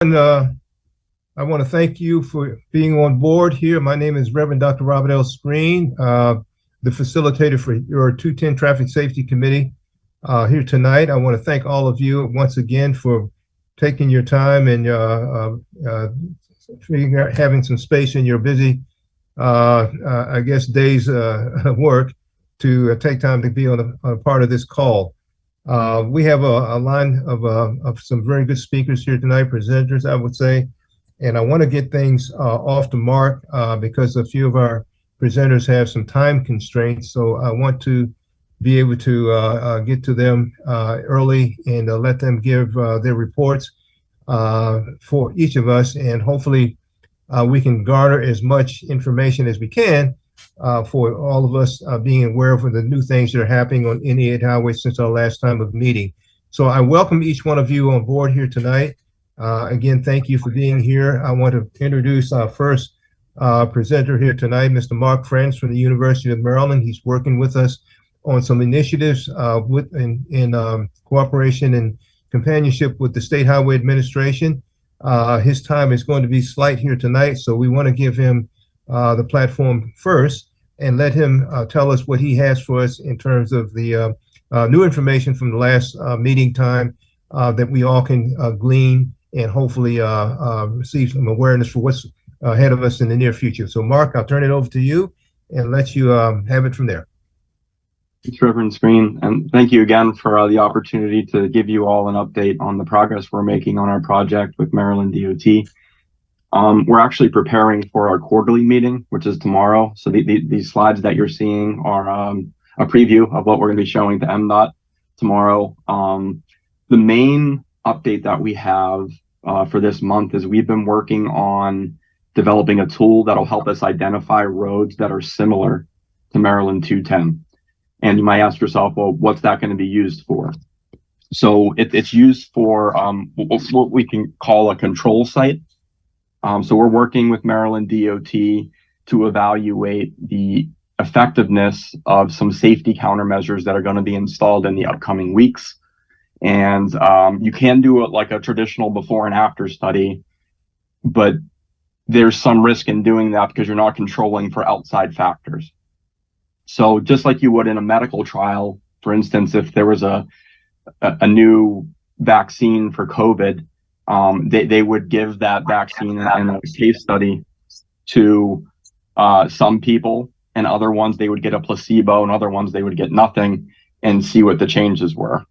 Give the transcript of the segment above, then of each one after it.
And I want to thank you for being on board here. My name is Reverend Dr. Robert L. Screen, the facilitator for your 210 Traffic Safety Committee here tonight. I want to thank all of you once again for taking your time and having some space in your busy, I guess, days work to take time to be on a part of this call. We have a line of some very good speakers here tonight, presenters, I would say. And I want to get things off the mark because a few of our presenters have some time constraints. So I want to be able to get to them early and let them give their reports for each of us. And hopefully we can garner as much information as we can for all of us being aware of the new things that are happening on NE8 Highway since our last time of meeting. So I welcome each one of you on board here tonight. Again, thank you for being here. I want to introduce our first presenter here tonight, Mr. Mark Friends from the University of Maryland. He's working with us on some initiatives in cooperation and companionship with the State Highway Administration. His time is going to be slight here tonight, so we want to give him the platform first and let him tell us what he has for us in terms of the new information from the last meeting time that we all can glean and hopefully receive some awareness for what's ahead of us in the near future. So Mark, I'll turn it over to you and let you have it from there. Thanks, Reverend Screen, and thank you again for the opportunity to give you all an update on the progress we're making on our project with Maryland DOT. We're actually preparing for our quarterly meeting, which is tomorrow. So these slides that you're seeing are a preview of what we're going to be showing to MDOT tomorrow. The main update that we have for this month is we've been working on developing a tool that'll help us identify roads that are similar to Maryland 210. And you might ask yourself, well, what's that going to be used for? So it's used for what we can call a control site. So we're working with Maryland DOT to evaluate the effectiveness of some safety countermeasures that are going to be installed in the upcoming weeks. And you can do it like a traditional before and after study, but there's some risk in doing that because you're not controlling for outside factors. So just like you would in a medical trial, for instance, if there was a new vaccine for COVID, they would give that vaccine in a case study to some people, and other ones they would get a placebo, and other ones they would get nothing, and see what the changes were.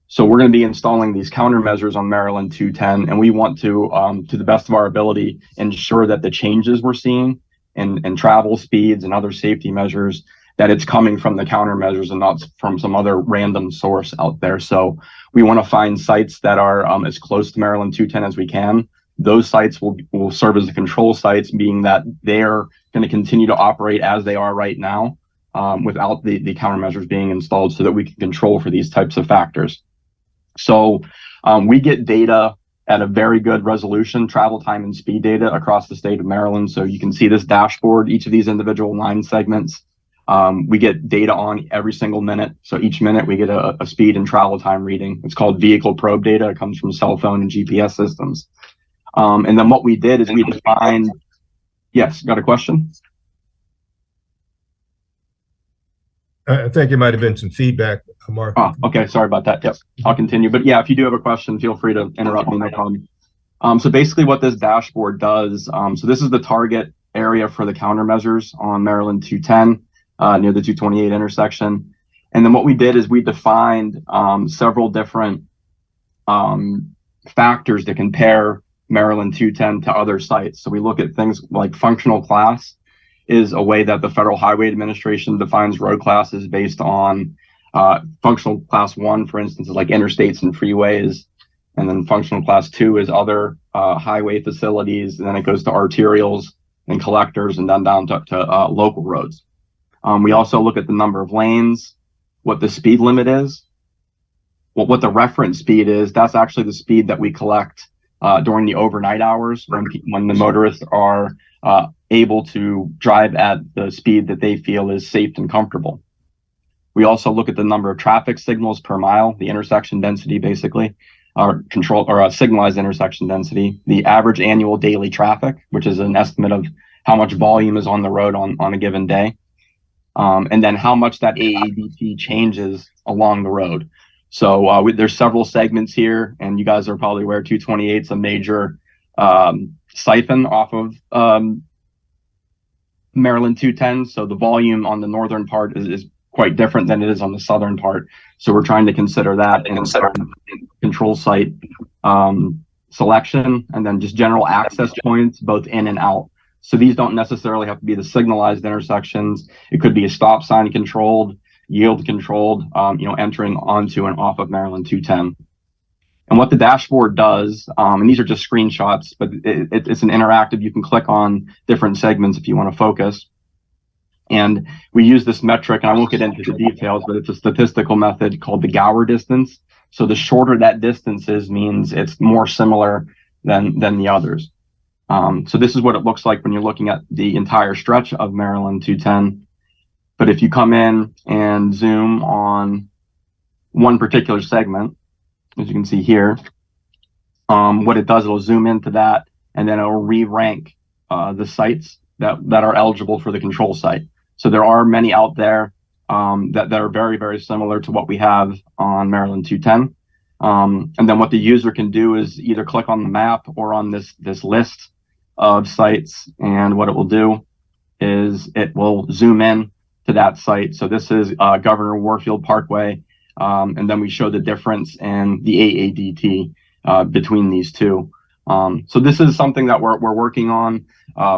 So we're going to be installing these countermeasures on Maryland 210, and we want to the best of our ability, ensure that the changes we're seeing in travel speeds and other safety measures, that it's coming from the countermeasures and not from some other random source out there. So we want to find sites that are as close to Maryland 210 as we can. Those sites will serve as the control sites, being that they're going to continue to operate as they are right now without the countermeasures being installed, so that we can control for these types of factors. So we get data at a very good resolution, travel time and speed data across the state of Maryland. So you can see this dashboard, each of these individual line segments. We get data on every single minute. So each minute we get a speed and travel time reading. It's called vehicle probe data. It comes from cell phone and GPS systems. And then what we did is we defined, yes, got a question? I think it might have been some feedback, Mark. Oh, okay, sorry about that. Yep, I'll continue. But yeah, if you do have a question, feel free to interrupt me, no problem. So basically what this dashboard does, so this is the target area for the countermeasures on Maryland 210. Near the 228 intersection. And then what we did is we defined several different factors to compare Maryland 210 to other sites. So we look at things like functional class is a way that the Federal Highway Administration defines road classes based on functional class 1, for instance, is like interstates and freeways. And then functional class 2 is other highway facilities. And then it goes to arterials and collectors, and then down to local roads. We also look at the number of lanes, what the speed limit is, what the reference speed is. That's actually the speed that we collect during the overnight hours when the motorists are able to drive at the speed that they feel is safe and comfortable. We also look at the number of traffic signals per mile, the intersection density basically. signalized intersection density, the average annual daily traffic, which is an estimate of how much volume is on the road on a given day, and then how much that AADT changes along the road. So there's several segments here, and you guys are probably aware 228 is a major siphon off of Maryland 210. So the volume on the northern part is quite different than it is on the southern part. So we're trying to consider that in control site selection, and then just general access points, both in and out. So these don't necessarily have to be the signalized intersections. It could be a stop sign controlled, yield controlled, entering onto and off of Maryland 210. And what the dashboard does, and these are just screenshots, but it's an interactive, you can click on different segments if you want to focus. And we use this metric, and I won't get into the details, but it's a statistical method called the Gower distance. So the shorter that distance is means it's more similar than the others. So this is what it looks like when you're looking at the entire stretch of Maryland 210. But if you come in and zoom on one particular segment, as you can see here, what it does, it'll zoom into that, and then it'll re-rank the sites that are eligible for the control site. So there are many out there that are very, very similar to what we have on Maryland 210. And then what the user can do is either click on the map or on this list of sites, and what it will do is it will zoom in to that site. So this is Governor Warfield Parkway, and then we show the difference in the AADT between these two. So this is something that we're working on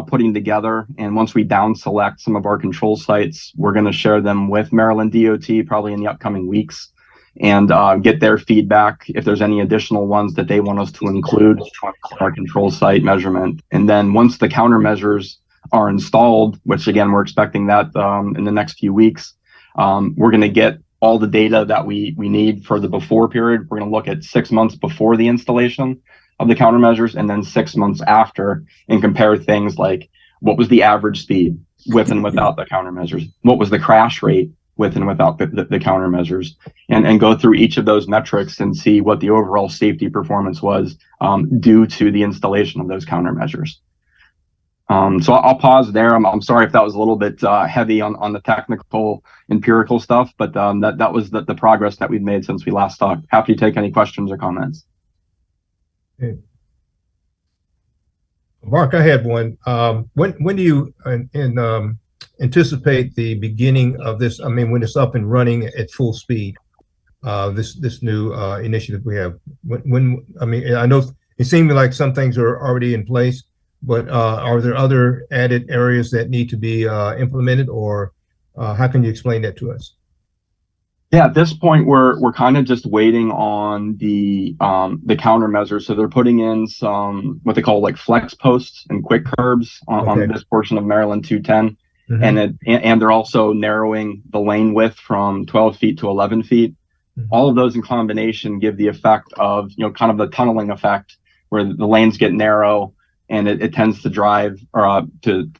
putting together, and once we down select some of our control sites, we're going to share them with Maryland DOT probably in the upcoming weeks, and get their feedback if there's any additional ones that they want us to include in our control site measurement. And then once the countermeasures are installed, which again, we're expecting that in the next few weeks, we're going to get all the data that we need for the before period. We're going to look at 6 months before the installation of the countermeasures, and then 6 months after, and compare things like what was the average speed with and without the countermeasures, what was the crash rate with and without the countermeasures, and go through each of those metrics and see what the overall safety performance was due to the installation of those countermeasures. So I'll pause there. I'm sorry if that was a little bit heavy on the technical empirical stuff, but that was the progress that we've made since we last talked. Happy to take any questions or comments. Okay. Mark, I had one. When do you anticipate the beginning of this? I mean, when it's up and running at full speed, this new initiative we have. I mean, I know it seems like some things are already in place, but are there other added areas that need to be implemented, or how can you explain that to us? Yeah, at this point, we're kind of just waiting on the countermeasures. So they're putting in some what they call like flex posts and quick curbs on this portion of Maryland 210, and they're also narrowing the lane width from 12 feet to 11 feet. All of those in combination give the effect of kind of the tunneling effect, where the lanes get narrow, and it tends to drive or to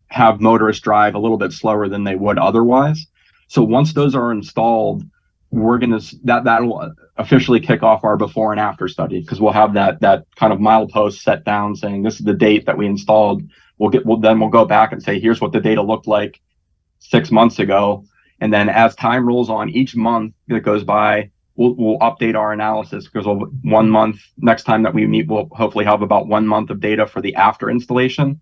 have motorists drive a little bit slower than they would otherwise. So once those are installed, we're going to that'll officially kick off our before and after study, because we'll have that kind of milepost set down saying this is the date that we installed. We'll go back and say here's what the data looked like 6 months ago, and then as time rolls on, each month that goes by, we'll update our analysis, because 1 month next time that we meet, we'll hopefully have about 1 month of data for the after installation.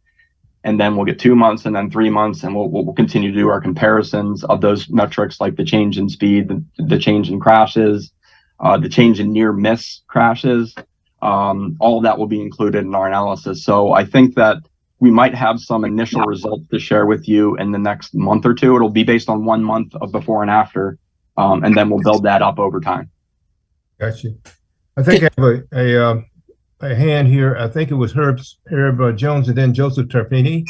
And then we'll get 2 months and then 3 months, and we'll continue to do our comparisons of those metrics, like the change in speed, the change in crashes, the change in near miss crashes. All of that will be included in our analysis. So I think that we might have some initial results to share with you in the next month or two. It'll be based on 1 month of before and after, and then we'll build that up over time. Gotcha. I think I have a hand here. I think it was Herb Jones and then Joseph Tarpini.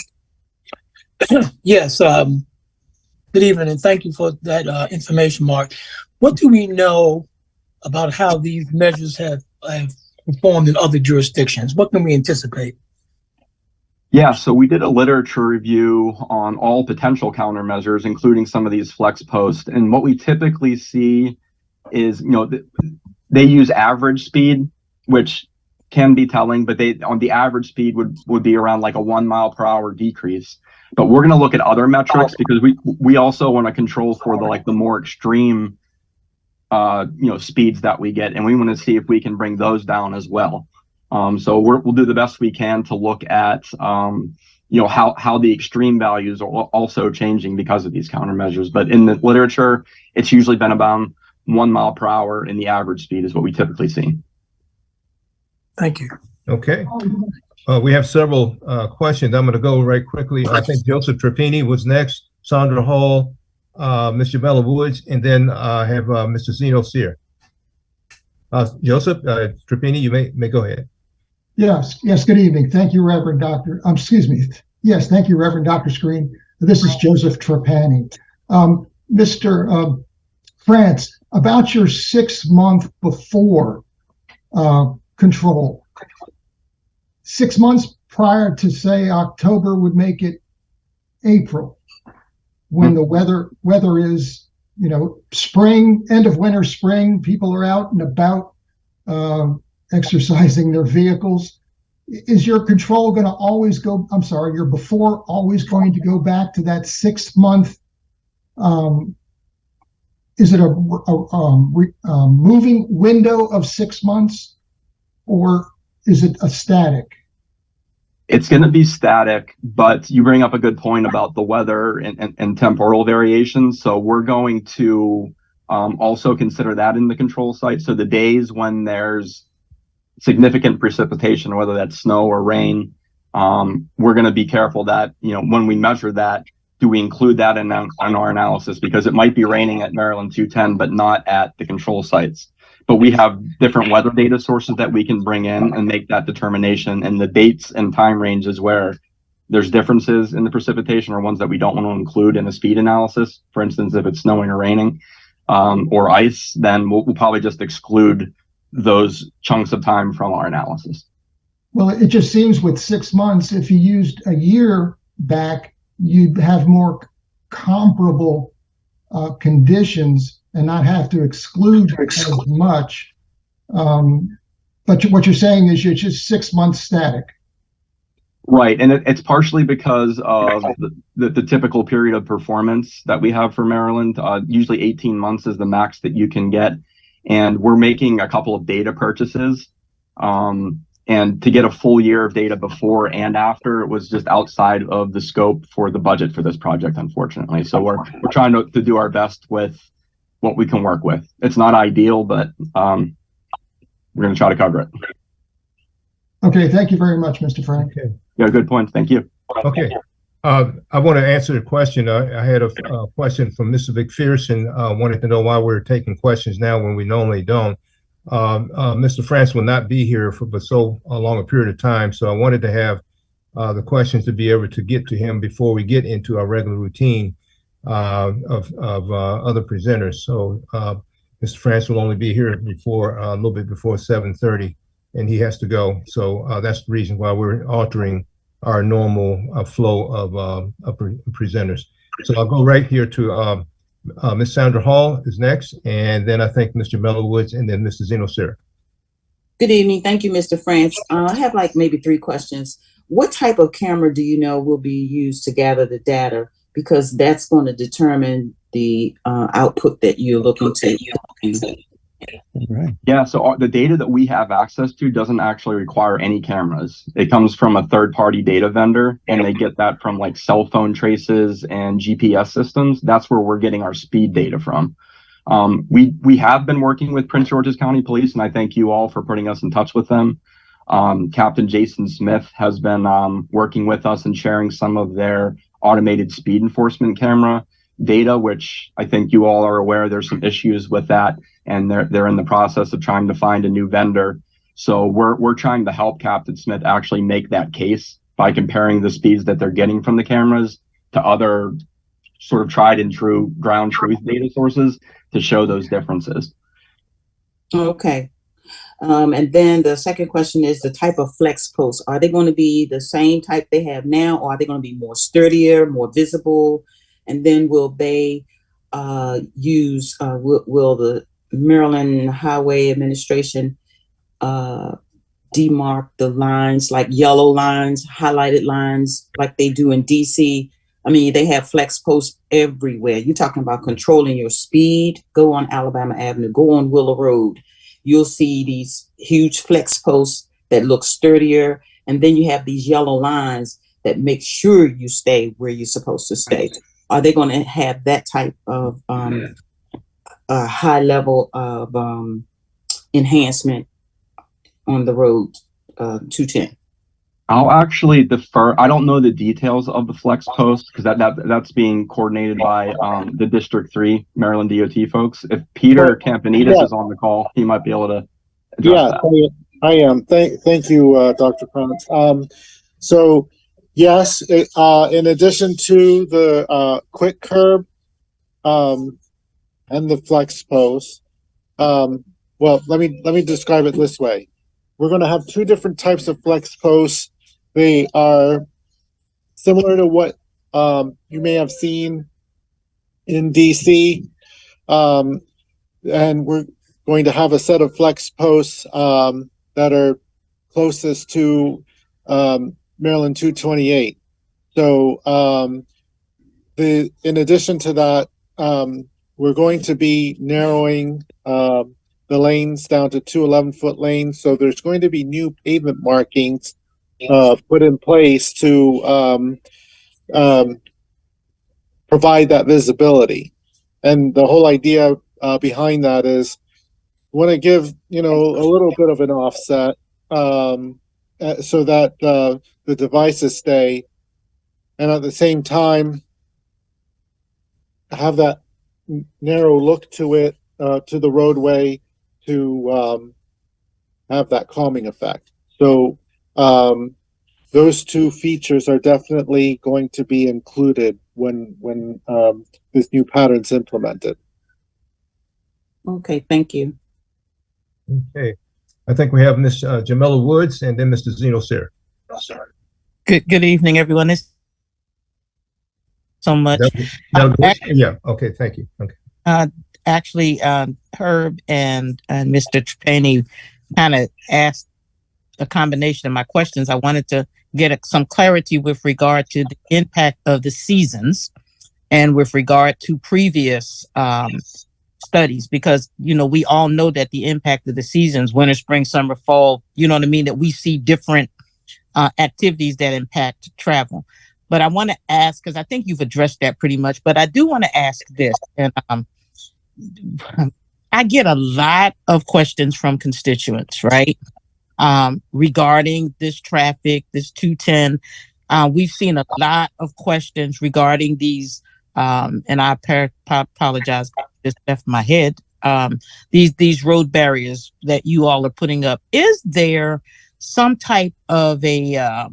Yes. Good evening, and thank you for that information, Mark. What do we know about how these measures have performed in other jurisdictions? What can we anticipate? Yeah, so we did a literature review on all potential countermeasures, including some of these flex posts. And what we typically see is, They use average speed, which can be telling, but they on the average speed would be around like a 1 mile per hour decrease. But we're going to look at other metrics because we also want to control for the more extreme speeds that we get, and we want to see if we can bring those down as well. So we'll do the best we can to look at how the extreme values are also changing because of these countermeasures. But in the literature, it's usually been about 1 mile per hour in the average speed is what we typically see. Thank you. Okay. We have several questions. I'm going to go right quickly. I think Joseph Trapani was next, Sandra Hall, Mr. Bella Woods, and then have Mr. Zeno Sear. Joseph Trapani, you may go ahead. Yes, good evening. Thank you, Reverend Dr. Yes, thank you, Reverend Dr. Screen. This is Joseph Trapani. Mr. France, about your 6 month before control, 6 months prior to say October would make it April, when the weather is, spring, end of winter, spring, people are out and about exercising their vehicles. Is your control going to always go, your before always going to go back to that 6 month? Is it a moving window of 6 months, or is it a static? It's going to be static, but you bring up a good point about the weather and temporal variations. So we're going to also consider that in the control site. So the days when there's significant precipitation, whether that's snow or rain, we're going to be careful that, when we measure that, do we include that in our analysis? Because it might be raining at Maryland 210, but not at the control sites. But we have different weather data sources that we can bring in and make that determination. And the dates and time ranges where there's differences in the precipitation are ones that we don't want to include in a speed analysis. For instance, if it's snowing or raining or ice, then we'll probably just exclude those chunks of time from our analysis. Well, it just seems with 6 months, if you used a year back, you'd have more comparable conditions and not have to exclude as much. But what you're saying is you're just 6 months static. Right, and it's partially because of the typical period of performance that we have for Maryland. Usually 18 months is the max that you can get. And we're making a couple of data purchases. And to get a full year of data before and after, it was just outside of the scope for the budget for this project, unfortunately. So we're trying to do our best with what we can work with. It's not ideal, but we're going to try to cover it. Okay, thank you very much, Mr. Frank. Okay. Yeah, good point. Thank you. Okay. I want to answer a question. I had a question from Mr. McPherson. Wanted to know why we're taking questions now when we normally don't. Mr. France will not be here for so long a period of time, so I wanted to have the questions to be able to get to him before we get into our regular routine of other presenters. So Mr. France will only be here before a little bit before 7:30, and he has to go. So that's the reason why we're altering our normal flow of presenters. So I'll go right here to Ms. Sandra Hall is next, and then I think Mr. Mello Woods, and then Mr. Zeno Sear. Good evening. Thank you, Mr. France. I have maybe 3 questions. What type of camera do you know will be used to gather the data? Because that's going to determine the output that you're looking to. Right. Yeah, so the data that we have access to doesn't actually require any cameras. It comes from a third-party data vendor, and they get that from cell phone traces and GPS systems. That's where we're getting our speed data from. We have been working with Prince George's County Police, and I thank you all for putting us in touch with them. Captain Jason Smith has been working with us and sharing some of their automated speed enforcement camera data, which I think you all are aware there's some issues with that, and they're in the process of trying to find a new vendor. So we're trying to help Captain Smith actually make that case by comparing the speeds that they're getting from the cameras to other sort of tried and true ground truth data sources to show those differences. Okay. And then the second question is the type of flex posts. Are they going to be the same type they have now, or are they going to be more sturdier, more visible? And then will they will the Maryland Highway Administration demark the lines, like yellow lines, highlighted lines, like they do in DC. I mean, they have flex posts everywhere. You're talking about controlling your speed. Go on Alabama Avenue, go on Willow Road. You'll see these huge flex posts that look sturdier. And then you have these yellow lines that make sure you stay where you're supposed to stay. Are they going to have that type of high level of enhancement on the road 210? I'll actually defer. I don't know the details of the flex post because that's being coordinated by the District 3 Maryland DOT folks. If Peter Campanides is on the call, he might be able to address that. I am. Thank you, Dr. Krantz. So yes, in addition to the quick curb and the flex post, well, let me describe it this way. We're going to have two different types of flex posts. They are similar to what you may have seen in DC, and we're going to have a set of flex posts that are closest to Maryland 228. So in addition to that, we're going to be narrowing the lanes down to 2 11-foot lanes. So there's going to be new pavement markings put in place to provide that visibility. And the whole idea behind that is we want to give, a little bit of an offset so that the devices stay, and at the same time have that narrow look to it, to the roadway, to have that calming effect. So those two features are definitely going to be included when this new pattern's implemented. Okay, thank you. Okay. I think we have Ms. Jamila Woods and then Mr. Zeno Sear. Good evening, everyone. This so much. Yeah. Okay. Thank you. Okay. Actually, Herb and Mr. Trapani kind of asked a combination of my questions. I wanted to get some clarity with regard to the impact of the seasons and with regard to previous studies, because, we all know that the impact of the seasons, winter, spring, summer, fall, that we see different activities that impact travel. But I want to ask, because I think you've addressed that pretty much, but I do want to ask this. And I get a lot of questions from constituents, right? Regarding this traffic, this 210. We've seen a lot of questions regarding these, and I apologize, just left my head. These road barriers that you all are putting up. Is there some type of a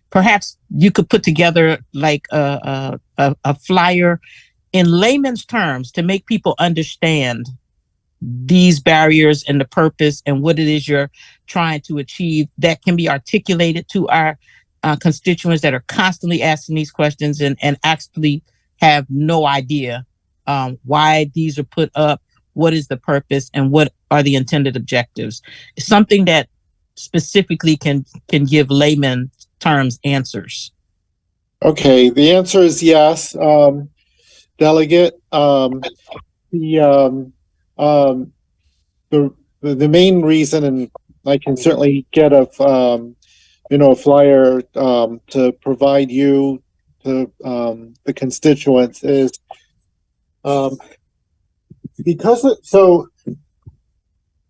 perhaps you could put together like a flyer in layman's terms to make people understand these barriers and the purpose and what it is you're trying to achieve, that can be articulated to our constituents that are constantly asking these questions and actually have no idea why these are put up, what is the purpose, and what are the intended objectives. It's something that specifically can give layman terms answers. Okay, the answer is yes, Delegate. The main reason, and I can certainly get a flyer to provide you to the constituents, is because so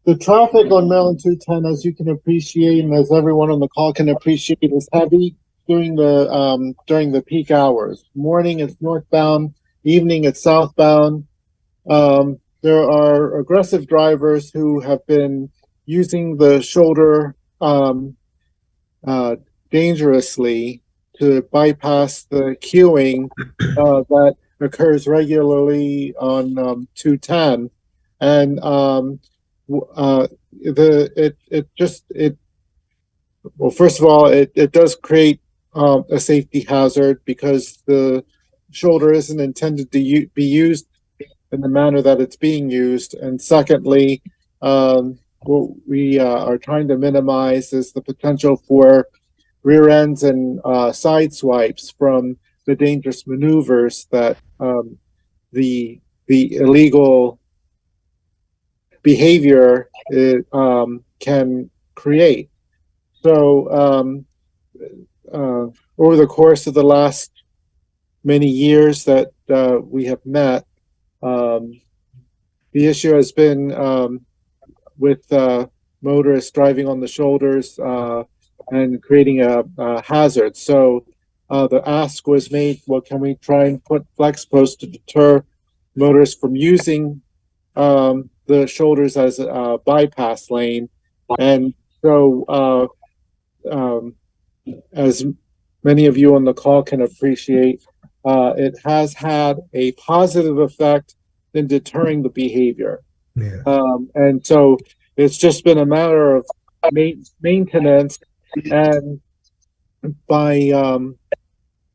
the traffic on Maryland 210, as you can appreciate, and as everyone on the call can appreciate, is heavy during the peak hours. Morning it's northbound, evening it's southbound. There are aggressive drivers who have been using the shoulder dangerously to bypass the queuing that occurs regularly on 210, and well, first of all, it does create a safety hazard because the shoulder isn't intended to be used in the manner that it's being used. And secondly, what we are trying to minimize is the potential for rear ends and side swipes from the dangerous maneuvers that the illegal behavior can create. So over the course of the last many years that we have met, the issue has been with motorists driving on the shoulders and creating a hazard. So the ask was made, well, can we try and put flex posts to deter motorists from using the shoulders as a bypass lane? And so as many of you on the call can appreciate, it has had a positive effect in deterring the behavior. Yeah. And so it's just been a matter of maintenance, and by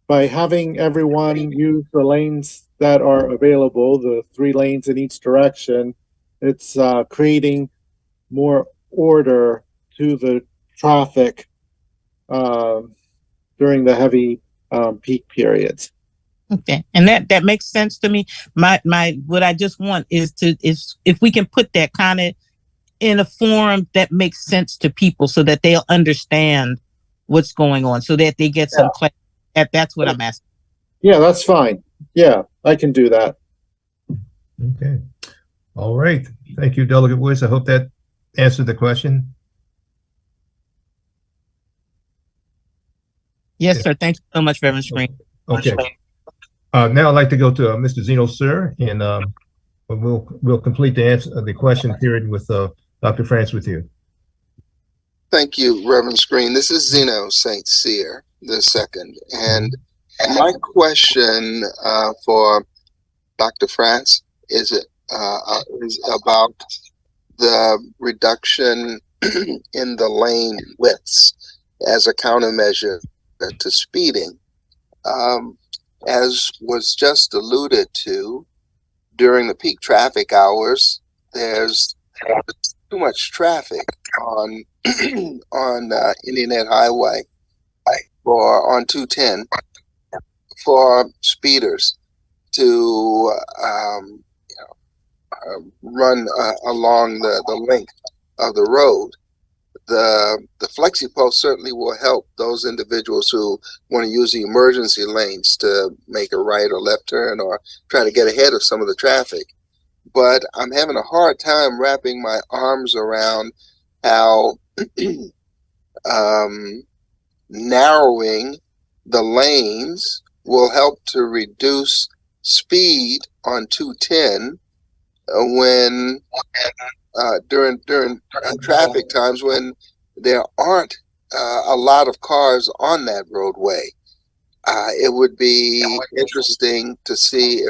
having everyone use the lanes that are available, the 3 lanes in each direction, it's creating more order to the traffic during the heavy peak periods. Okay, and that makes sense to me. My what I just want is if we can put that kind of in a form that makes sense to people, so that they'll understand what's going on, so that they get some clarity. That's what I'm asking. Yeah, that's fine. Yeah, I can do that. Okay. All right. Thank you, Delegate Woods. I hope that answered the question. Yes, Yeah. sir. Thank you so much, Reverend Screen. Okay. Now I'd like to go to Mr. Zeno Sir, and we'll complete the question period with Dr. France with you. Thank you, Reverend Screen. This is Zeno St. Cyr II. And my question for Dr. France is about the reduction in the lane widths as a countermeasure to speeding. As was just alluded to, during the peak traffic hours, there's too much traffic on Indian Highway or on 210 for speeders to run along the length of the road. The flexi post certainly will help those individuals who want to use the emergency lanes to make a right or left turn or try to get ahead of some of the traffic. But I'm having a hard time wrapping my arms around how narrowing the lanes will help to reduce speed on 210 when during traffic times when there aren't a lot of cars on that roadway. It would be interesting to see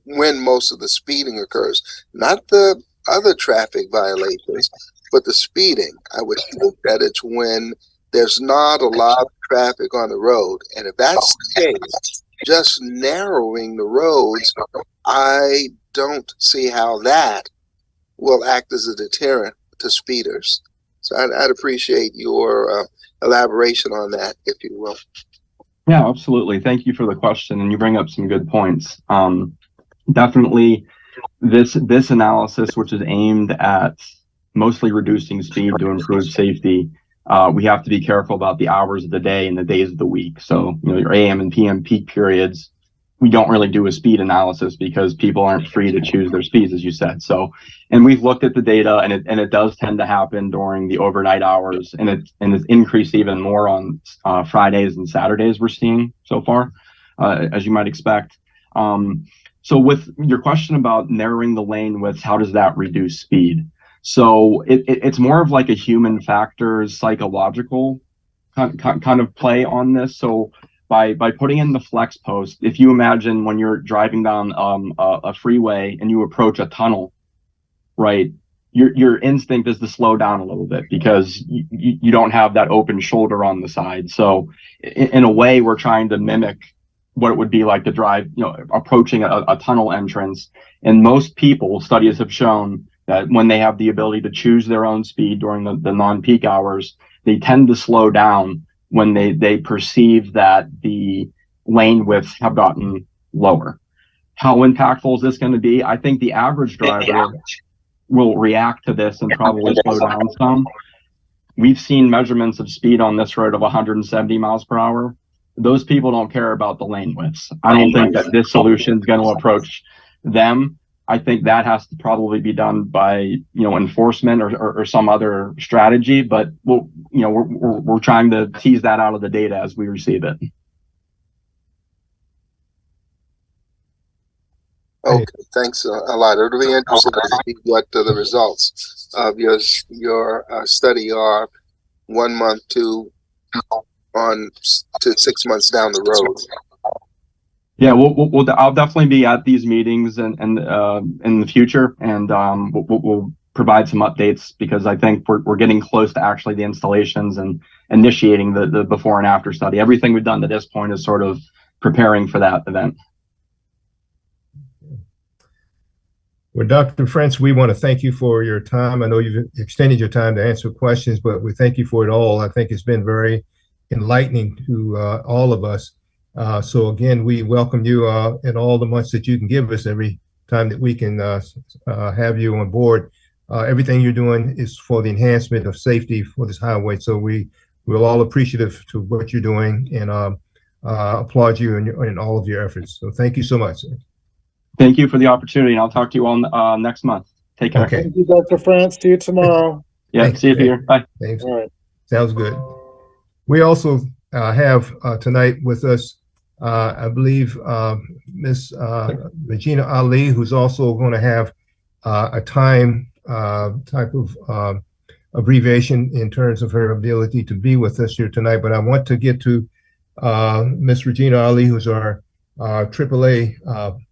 when most of the speeding occurs, not the other traffic violations, but the speeding. I would think that it's when there's not a lot of traffic on the road. And if that's the case, just narrowing the roads, I don't see how that will act as a deterrent to speeders. So I'd appreciate your elaboration on that, if you will. Yeah, absolutely. Thank you for the question, and you bring up some good points. Definitely, this analysis, which is aimed at mostly reducing speed to improve safety, we have to be careful about the hours of the day and the days of the week. So, your AM and PM peak periods, we don't really do a speed analysis because people aren't free to choose their speeds, as you said. So, and we've looked at the data, and it does tend to happen during the overnight hours, and it's increased even more on Fridays and Saturdays. We're seeing so far, as you might expect. So, with your question about narrowing the lane widths, how does that reduce speed? So, it's more of like a human factors, psychological kind of play on this. So, by putting in the flex post, if you imagine when you're driving down a freeway and you approach a tunnel, right, your instinct is to slow down a little bit because you don't have that open shoulder on the side. So in a way, we're trying to mimic what it would be like to drive, approaching a tunnel entrance. And most people, studies have shown that when they have the ability to choose their own speed during the non-peak hours, they tend to slow down when they perceive that the lane widths have gotten lower. How impactful is this going to be? I think the average driver will react to this and probably slow down some. We've seen measurements of speed on this road of 170 miles per hour. Those people don't care about the lane widths. I don't think that this solution is going to approach them. I think that has to probably be done by, enforcement or some other strategy, but we're trying to tease that out of the data as we receive it. Okay, thanks a lot. It'll be interesting to see what the results of your study are 1 month to 6 months down the road. Yeah, I'll definitely be at these meetings and in the future, and we'll provide some updates, because I think we're getting close to actually the installations and initiating the before and after study. Everything we've done to this point is sort of preparing for that event. Well, Dr. Frantz, we want to thank you for your time. I know you've extended your time to answer questions, but we thank you for it all. I think it's been very enlightening to all of us. So again, we welcome you in all the months that you can give us every time that we can have you on board. Everything you're doing is for the enhancement of safety for this highway. So we're all appreciative to what you're doing, and applaud you in all of your efforts. So thank you so much, sir. Thank you for the opportunity, and I'll talk to you all next month. Take care. Okay. Thank you, Dr. France. See you tomorrow. Yeah, Thanks. see you here. Bye. Thanks. All right. Sounds good. We also have tonight with us, I believe, Miss Regina Ali, who's also going to have a time type of abbreviation in terms of her ability to be with us here tonight. But I want to get to Miss Regina Ali, who's our AAA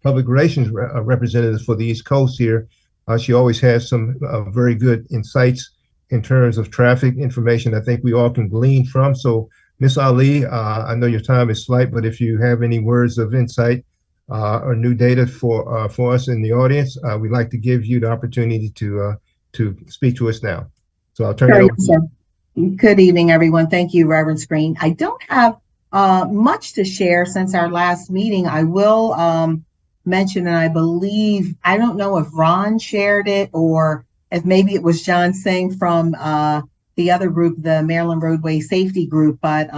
public relations representative for the East Coast here. She always has some very good insights in terms of traffic information I think we all can glean from. So, Miss Ali, I know your time is slight, but if you have any words of insight or new data for us in the audience, we'd like to give you the opportunity to speak to us now. So I'll turn it over to you. Good evening, everyone. Thank you, Reverend Screen. I don't have much to share since our last meeting. I will mention, and I believe, I don't know if Ron shared it or if maybe it was John Singh from the other group, the Maryland Roadway Safety Group, but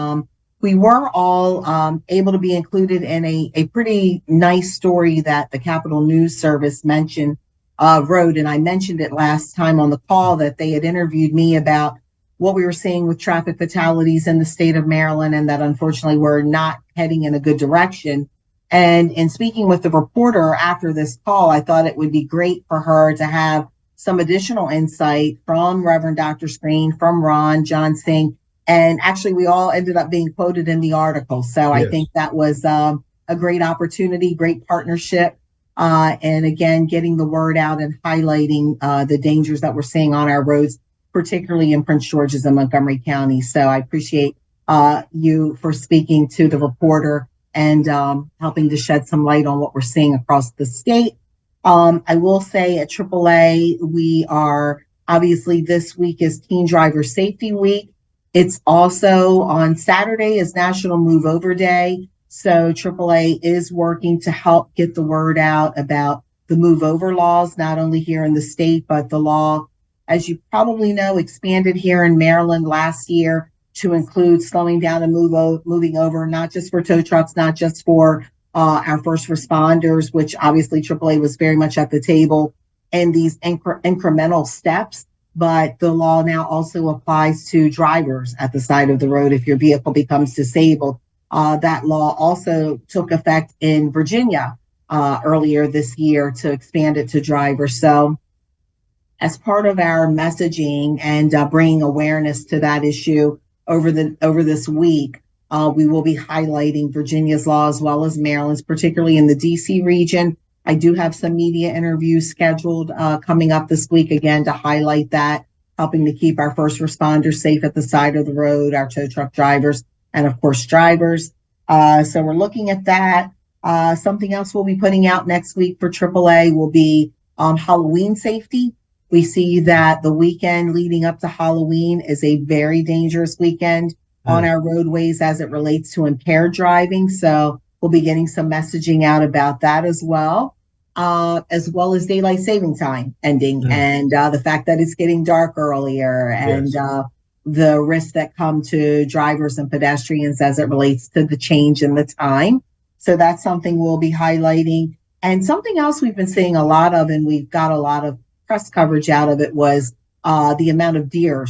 we were all able to be included in a pretty nice story that the Capitol News Service wrote, and I mentioned it last time on the call that they had interviewed me about what we were seeing with traffic fatalities in the state of Maryland, and that unfortunately we're not heading in a good direction. And in speaking with the reporter after this call, I thought it would be great for her to have some additional insight from Reverend Dr. Screen, from Ron, John Singh, and actually we all ended up being quoted in the article. So yes. I think that was a great opportunity, great partnership, and again, getting the word out and highlighting the dangers that we're seeing on our roads, particularly in Prince George's and Montgomery County. So I appreciate you for speaking to the reporter and helping to shed some light on what we're seeing across the state. I will say at AAA, we are obviously, this week is Teen Driver Safety Week. It's also on Saturday is National Move Over Day. So AAA is working to help get the word out about the move over laws, not only here in the state, but the law, as you probably know, expanded here in Maryland last year to include slowing down and moving over, not just for tow trucks, not just for our first responders, which obviously AAA was very much at the table in these incremental steps, but the law now also applies to drivers at the side of the road if your vehicle becomes disabled. That law also took effect in Virginia earlier this year to expand it to drivers. So as part of our messaging and bringing awareness to that issue over this week, we will be highlighting Virginia's law as well as Maryland's, particularly in the DC region. I do have some media interviews scheduled coming up this week, again, to highlight that, helping to keep our first responders safe at the side of the road, our tow truck drivers, and of course, drivers. So we're looking at that. Something else we'll be putting out next week for AAA will be Halloween safety. We see that the weekend leading up to Halloween is a very dangerous weekend on our roadways as it relates to impaired driving. So we'll be getting some messaging out about that as well as daylight saving time ending and the fact that it's getting dark earlier and the risks that come to drivers and pedestrians as it relates to the change in the time. So that's something we'll be highlighting. And something else we've been seeing a lot of, and we've got a lot of press coverage out of it, was the amount of deer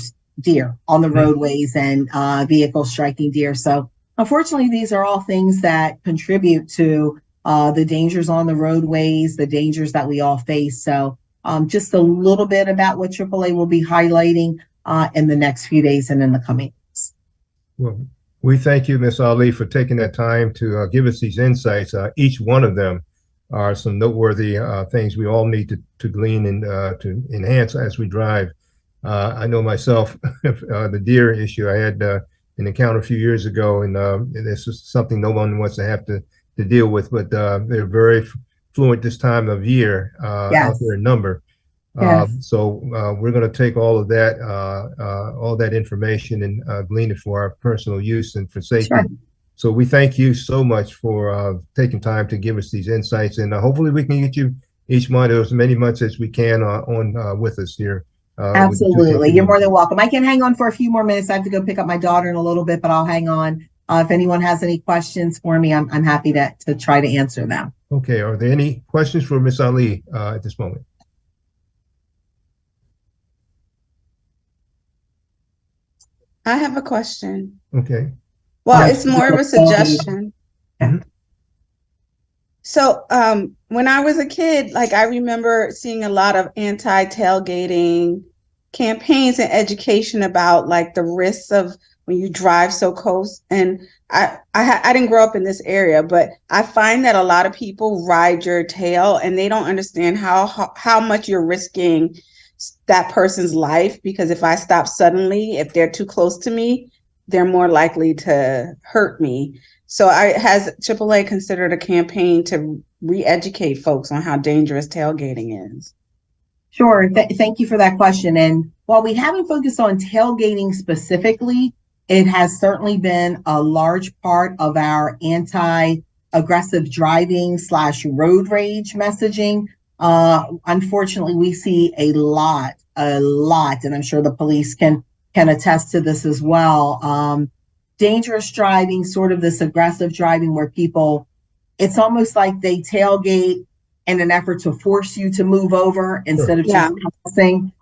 on the roadways and vehicles striking deer. So unfortunately, these are all things that contribute to the dangers on the roadways, the dangers that we all face. So just a little bit about what AAA will be highlighting in the next few days and in the coming weeks. Well, we thank you, Ms. Ali, for taking that time to give us these insights. Each one of them are some noteworthy things we all need to glean and to enhance as we drive. I know myself, the deer issue, I had an encounter a few years ago, and this is something no one wants to have to deal with, but they're very fluent this time of year out there in number. So we're going to take all of that, all that information and glean it for our personal use and for safety. Sure. So we thank you so much for taking time to give us these insights, and hopefully we can get you each month or as many months as we can on with us here. Absolutely. You're more than welcome. I can hang on for a few more minutes. I have to go pick up my daughter in a little bit, but I'll hang on. If anyone has any questions for me, I'm happy to try to answer them. Okay. Are there any questions for Ms. Ali at this moment? I have a question. Okay. Well, it's more of a suggestion. Mhm. So, when I was a kid, like I remember seeing a lot of anti-tailgating campaigns and education about like the risks of when you drive so close. And I didn't grow up in this area, but I find that a lot of people ride your tail and they don't understand how much you're risking that person's life, because if I stop suddenly, if they're too close to me, they're more likely to hurt me. So has AAA considered a campaign to re-educate folks on how dangerous tailgating is? Sure. Thank you for that question. And while we haven't focused on tailgating specifically, it has certainly been a large part of our anti-aggressive driving / road rage messaging. Unfortunately, we see a lot, and I'm sure the police can attest to this as well. Dangerous driving, sort of this aggressive driving where people, it's almost like they tailgate in an effort to force you to move over instead of just passing.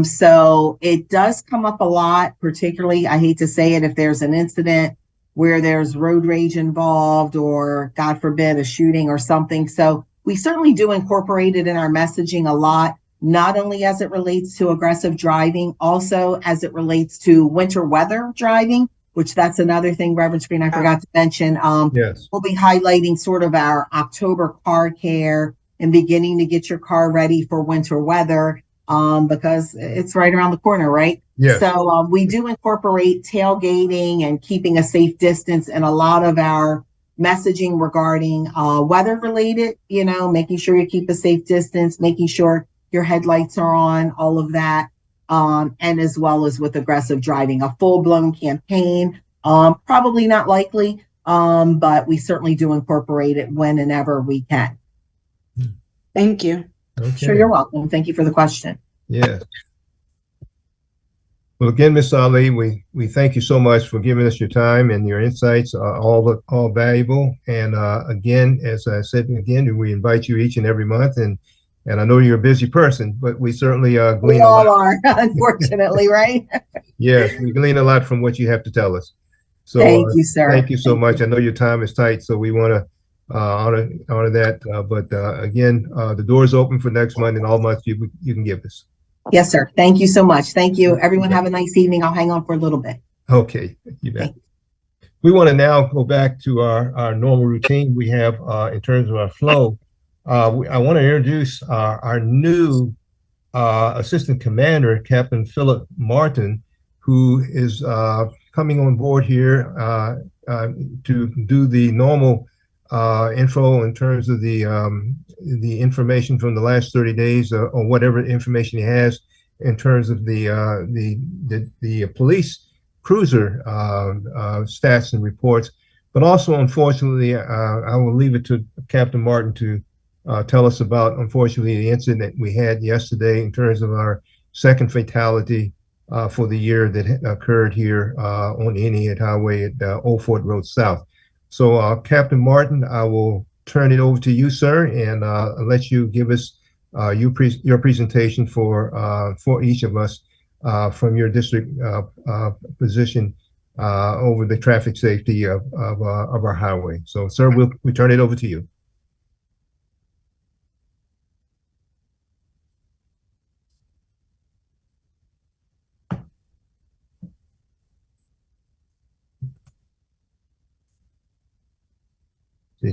So it does come up a lot, particularly, I hate to say it, if there's an incident where there's road rage involved or, God forbid, a shooting or something. So we certainly do incorporate it in our messaging a lot, not only as it relates to aggressive driving, also as it relates to winter weather driving, which that's another thing, Reverend Screen, I forgot to mention. Yes. We'll be highlighting sort of our October car care and beginning to get your car ready for winter weather because it's right around the corner, right? Yes. So we do incorporate tailgating and keeping a safe distance in a lot of our messaging regarding weather related, making sure you keep a safe distance, making sure your headlights are on, all of that. And as well as with aggressive driving, a full-blown campaign, probably not likely, but we certainly do incorporate it whenever we can. Thank you. Okay. Sure, you're welcome. Thank you for the question. Yes. Well, again, Ms. Ali, we thank you so much for giving us your time and your insights, all valuable. And again, as I said again, we invite you each and every month, and I know you're a busy person, but we certainly glean We a all lot. are, unfortunately, right? Yes, we glean a lot from what you have to tell us. So Thank you, sir. thank you so much. I know your time is tight, so we want to honor that. But again, the door is open for next month and all months you can give us. Yes, sir. Thank you so much. Thank you. Everyone have a nice evening. I'll hang on for a little bit. Okay, you bet. We want to now go back to our normal routine we have in terms of our flow. I want to introduce our new Assistant Commander, Captain Philip Martin, who is coming on board here to do the normal info in terms of the information from the last 30 days or whatever information he has in terms of the police cruiser stats and reports. But also, unfortunately, I will leave it to Captain Martin to tell us about, unfortunately, the incident we had yesterday in terms of our second fatality for the year that occurred here on Indian Highway at Old Fort Road South. So, Captain Martin, I will turn it over to you, sir, and let you give us your presentation for each of us from your district position over the traffic safety of our highway. So, sir, we turn it over to you.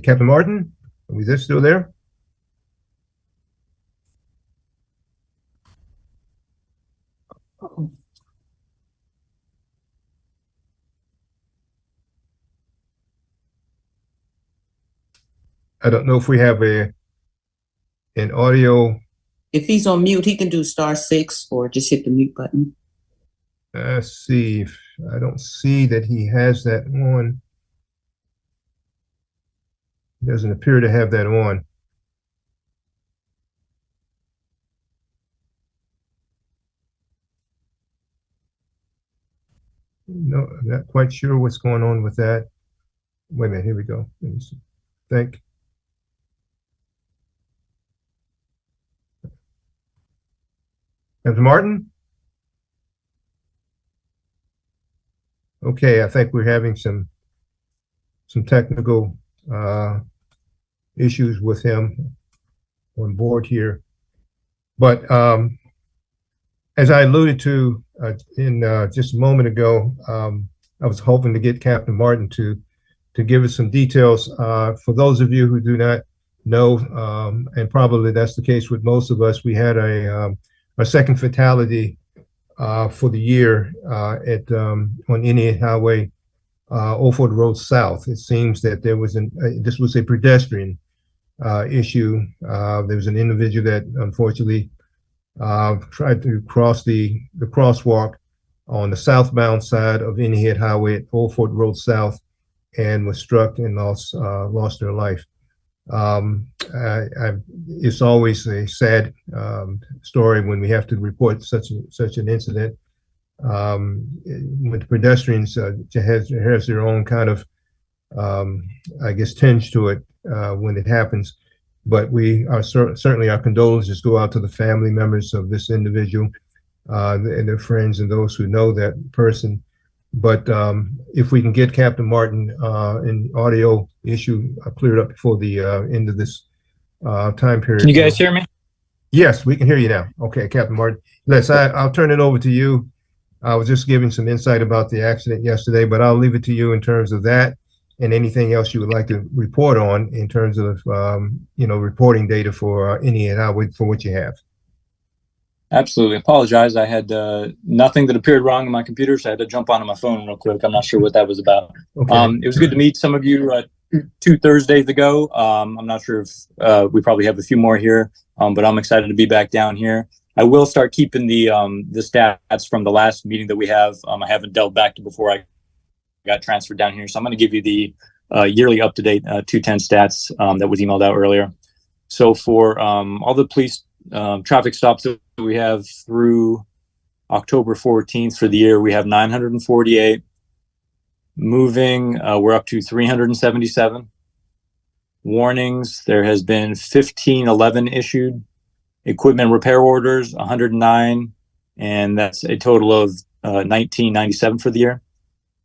Captain Martin, are we still there? I don't know if we have an audio. If he's on mute, he can do *6 or just hit the mute button. Let's see. I don't see that he has that on. Doesn't appear to have that on. No, I'm not quite sure what's going on with that. Wait a minute, here we go. Let me see. Captain Martin? Okay, I think we're having some technical issues with him on board here. But as I alluded to in just a moment ago, I was hoping to get Captain Martin to give us some details. For those of you who do not know, and probably that's the case with most of us, we had a second fatality for the year on Indian Highway, Old Fort Road South. It seems that there was this was a pedestrian issue. There was an individual that unfortunately tried to cross the crosswalk on the southbound side of Indian Highway at Old Fort Road South and was struck and lost their life. It's always a sad story when we have to report such an incident. With pedestrians, has their own kind of, I guess, tinge to it when it happens. But we are certainly our condolences go out to the family members of this individual and their friends and those who know that person. But if we can get Captain Martin in audio issue cleared up before the end of this time period. Can you guys hear me? Yes, we can hear you now. Okay, Captain Martin. I'll turn it over to you. I was just giving some insight about the accident yesterday, but I'll leave it to you in terms of that and anything else you would like to report on in terms of, reporting data for Indian Highway for what you have. Absolutely. Apologize. I had nothing that appeared wrong on my computer, so I had to jump onto my phone real quick. I'm not sure what that was about. Okay. It was good to meet some of you 2 Thursdays ago. I'm not sure if we probably have a few more here, but I'm excited to be back down here. I will start keeping the stats from the last meeting that we have. I haven't delved back to before I got transferred down here, so I'm going to give you the yearly up-to-date 210 stats that was emailed out earlier. So for all the police traffic stops that we have through October 14th for the year, we have 948. Moving, we're up to 377. Warnings, there has been 1511 issued. Equipment repair orders, 109, and that's a total of 1997 for the year.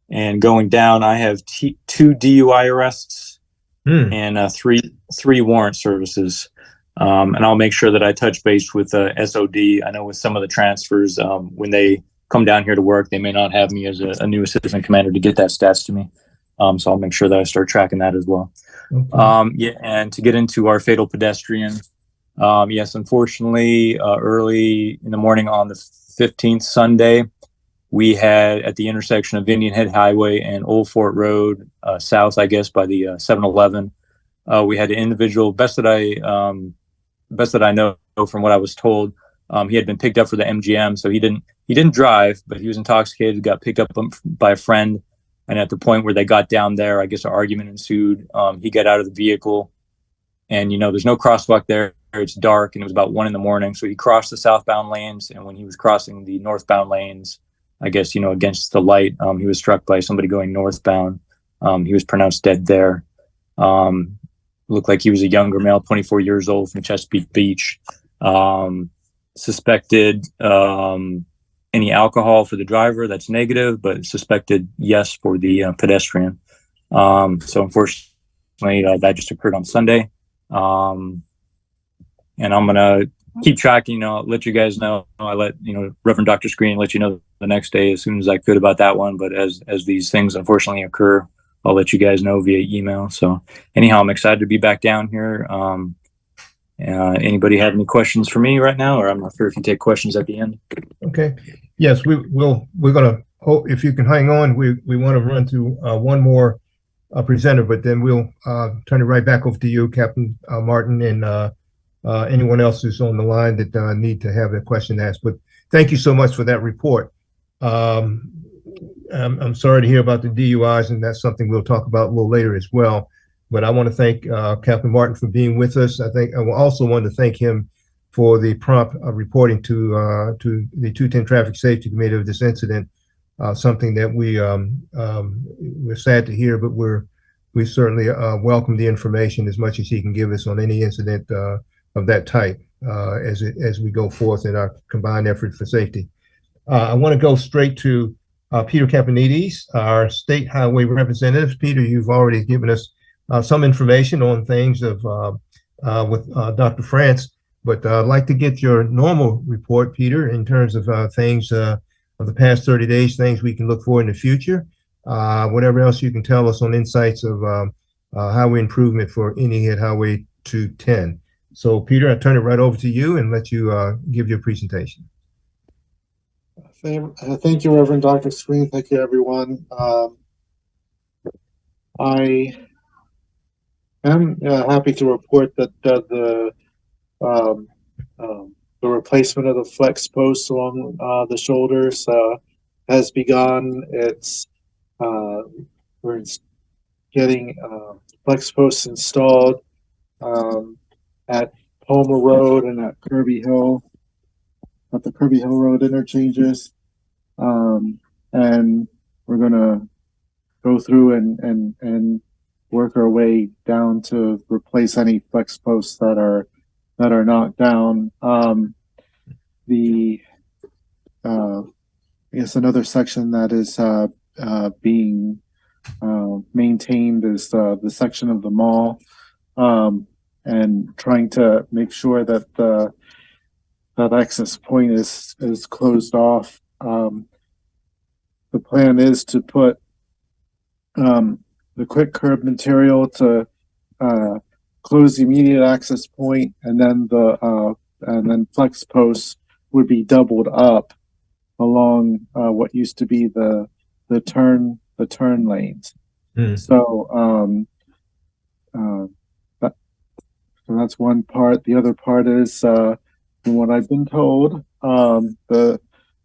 And going down, I have 2 DUI arrests and three warrant services. And I'll make sure that I touch base with SOD. I know with some of the transfers, when they come down here to work, they may not have me as a new assistant commander to get that stats to me. So I'll make sure that I start tracking that as well. Okay. And to get into our fatal pedestrian, yes, unfortunately, early in the morning on the 15th Sunday, we had at the intersection of Indian Head Highway and Old Fort Road, south, I guess, by the 7-Eleven. We had an individual, best that I know from what I was told, he had been picked up for the MGM, so he didn't drive, but he was intoxicated, got picked up by a friend. And at the point where they got down there, I guess an argument ensued. He got out of the vehicle, and there's no crosswalk there. It's dark, and it was about 1 a.m. So he crossed the southbound lanes, and when he was crossing the northbound lanes, I guess against the light, he was struck by somebody going northbound. He was pronounced dead there. Looked like he was a younger male, 24 years old, from Chesapeake Beach. Suspected any alcohol for the driver. That's negative, but suspected yes for the pedestrian. So unfortunately, that just occurred on Sunday. And I'm gonna keep tracking. I'll let you guys know. I let Reverend Dr. Screen let you know the next day as soon as I could about that one. But as these things unfortunately occur, I'll let you guys know via email. So anyhow, I'm excited to be back down here. Anybody have any questions for me right now, or I'm not sure if you take questions at the end. Okay. Yes, we're gonna hope if you can hang on. We want to run through one more presenter, but then we'll turn it right back over to you, Captain Martin, and anyone else who's on the line that need to have a question asked. But thank you so much for that report. I'm sorry to hear about the DUIs, and that's something we'll talk about a little later as well. But I want to thank Captain Martin for being with us. I will also want to thank him for the prompt reporting to the 210 Traffic Safety Committee of this incident. Something that we're sad to hear, but we certainly welcome the information as much as he can give us on any incident of that type as we go forth in our combined effort for safety. I want to go straight to Peter Kampanides, our state highway representative. Peter, you've already given us some information on things with Dr. France, but I'd like to get your normal report, Peter, in terms of things of the past 30 days, things we can look for in the future, whatever else you can tell us on insights of highway improvement for Indian Head Highway 210. So, Peter, I turn it right over to you and let you give your presentation. Thank you, Reverend Dr. Screen. Thank you, everyone. I am happy to report that the replacement of the flex posts along the shoulders has begun. We're getting flex posts installed at Palmer Road and at Kirby Hill, at the Kirby Hill Road interchanges. And we're gonna go through and work our way down to replace any flex posts that are knocked down. I guess another section that is being maintained is the section of the mall, and trying to make sure that that access point is closed off. The plan is to put the quick curb material to close the immediate access point, and then flex posts would be doubled up along what used to be the turn lanes. So that's one part. The other part is from what I've been told, the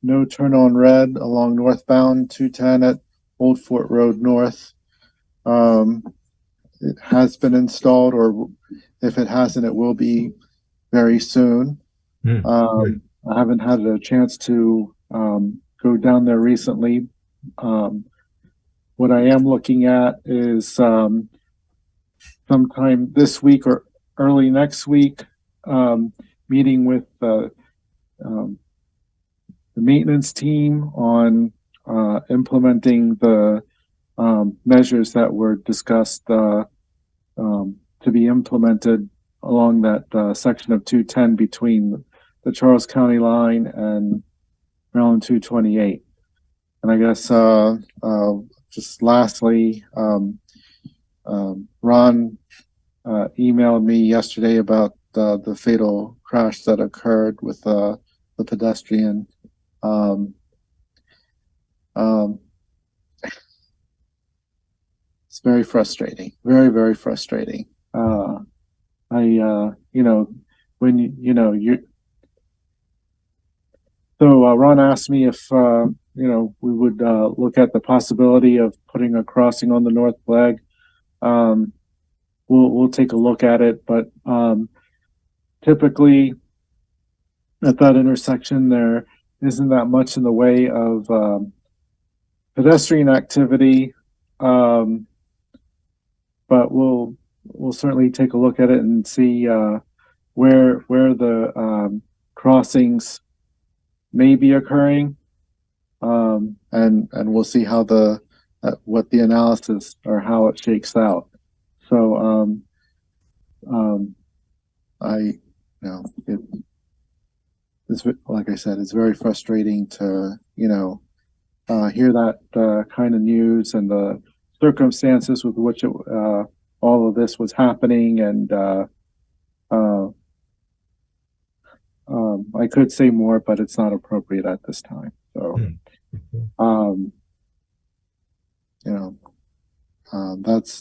no turn on red along northbound 210 at Old Fort Road North. It has been installed, or if it hasn't, it will be very soon. I haven't had a chance to go down there recently. What I am looking at is sometime this week or early next week, meeting with the maintenance team on implementing the measures that were discussed to be implemented along that section of 210 between the Charles County line and Maryland 228. And I guess just lastly, Ron emailed me yesterday about the fatal crash that occurred with the pedestrian. Um, it's very frustrating, very, very frustrating. When Ron asked me if, we would look at the possibility of putting a crossing on the north flag. We'll take a look at it, but typically at that intersection, there isn't that much in the way of pedestrian activity. But we'll certainly take a look at it and see where the crossings may be occurring, and we'll see how what the analysis or how it shakes out. So it's like I said, it's very frustrating to hear that kind of news and the circumstances with which all of this was happening, and I could say more, but it's not appropriate at this time. So,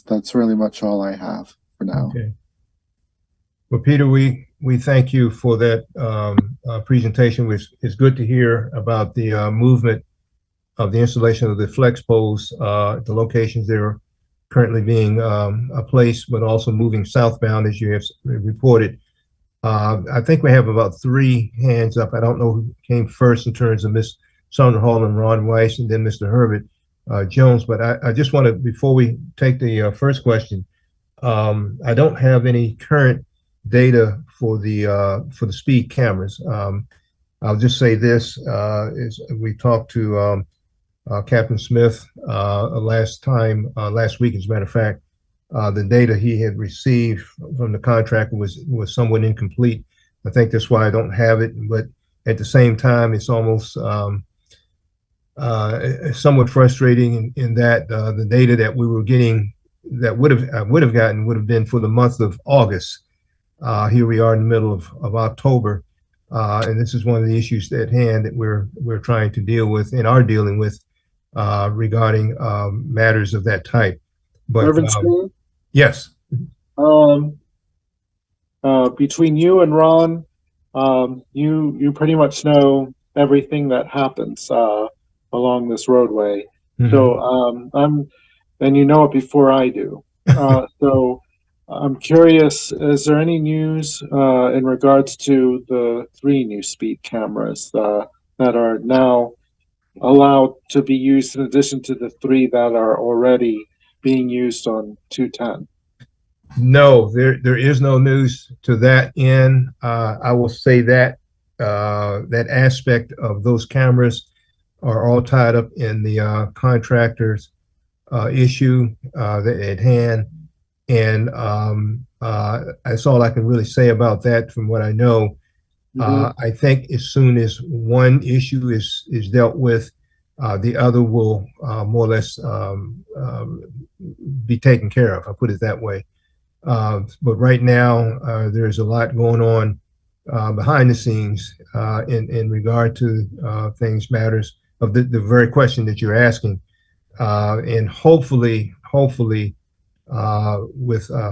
that's really much all I have for now. Okay. Well, Peter, we thank you for that presentation. It's good to hear about the movement of the installation of the flex poles, the locations they're currently being placed, but also moving southbound, as you have reported. I think we have about 3 hands up. I don't know who came first in terms of Ms. Sandra Hall and Ron Weiss, and then Mr. Herbert Jones. But I just want to, before we take the first question, I don't have any current data for the speed cameras. I'll just say this: is we talked to Captain Smith last week, as a matter of fact. The data he had received from the contractor was somewhat incomplete. I think that's why I don't have it. But at the same time, it's almost somewhat frustrating in that the data that we were getting that would have gotten would have been for the month of August. Here we are in the middle of October, and this is one of the issues at hand that we're trying to deal with and are dealing with regarding matters of that type. But yes. Between you and Ron, you pretty much know everything that happens along this roadway. Mm-hmm. So and you know it before I do. So I'm curious, is there any news in regards to the 3 new speed cameras that are now allowed to be used in addition to the 3 that are already being used on 210? No, there is no news to that end. I will say that that aspect of those cameras are all tied up in the contractor's issue at hand, and that's all I can really say about that from what I know. I think as soon as one issue is dealt with, the other will more or less be taken care of. I'll put it that way. But right now, there's a lot going on behind the scenes in regard to matters of the very question that you're asking. And hopefully, with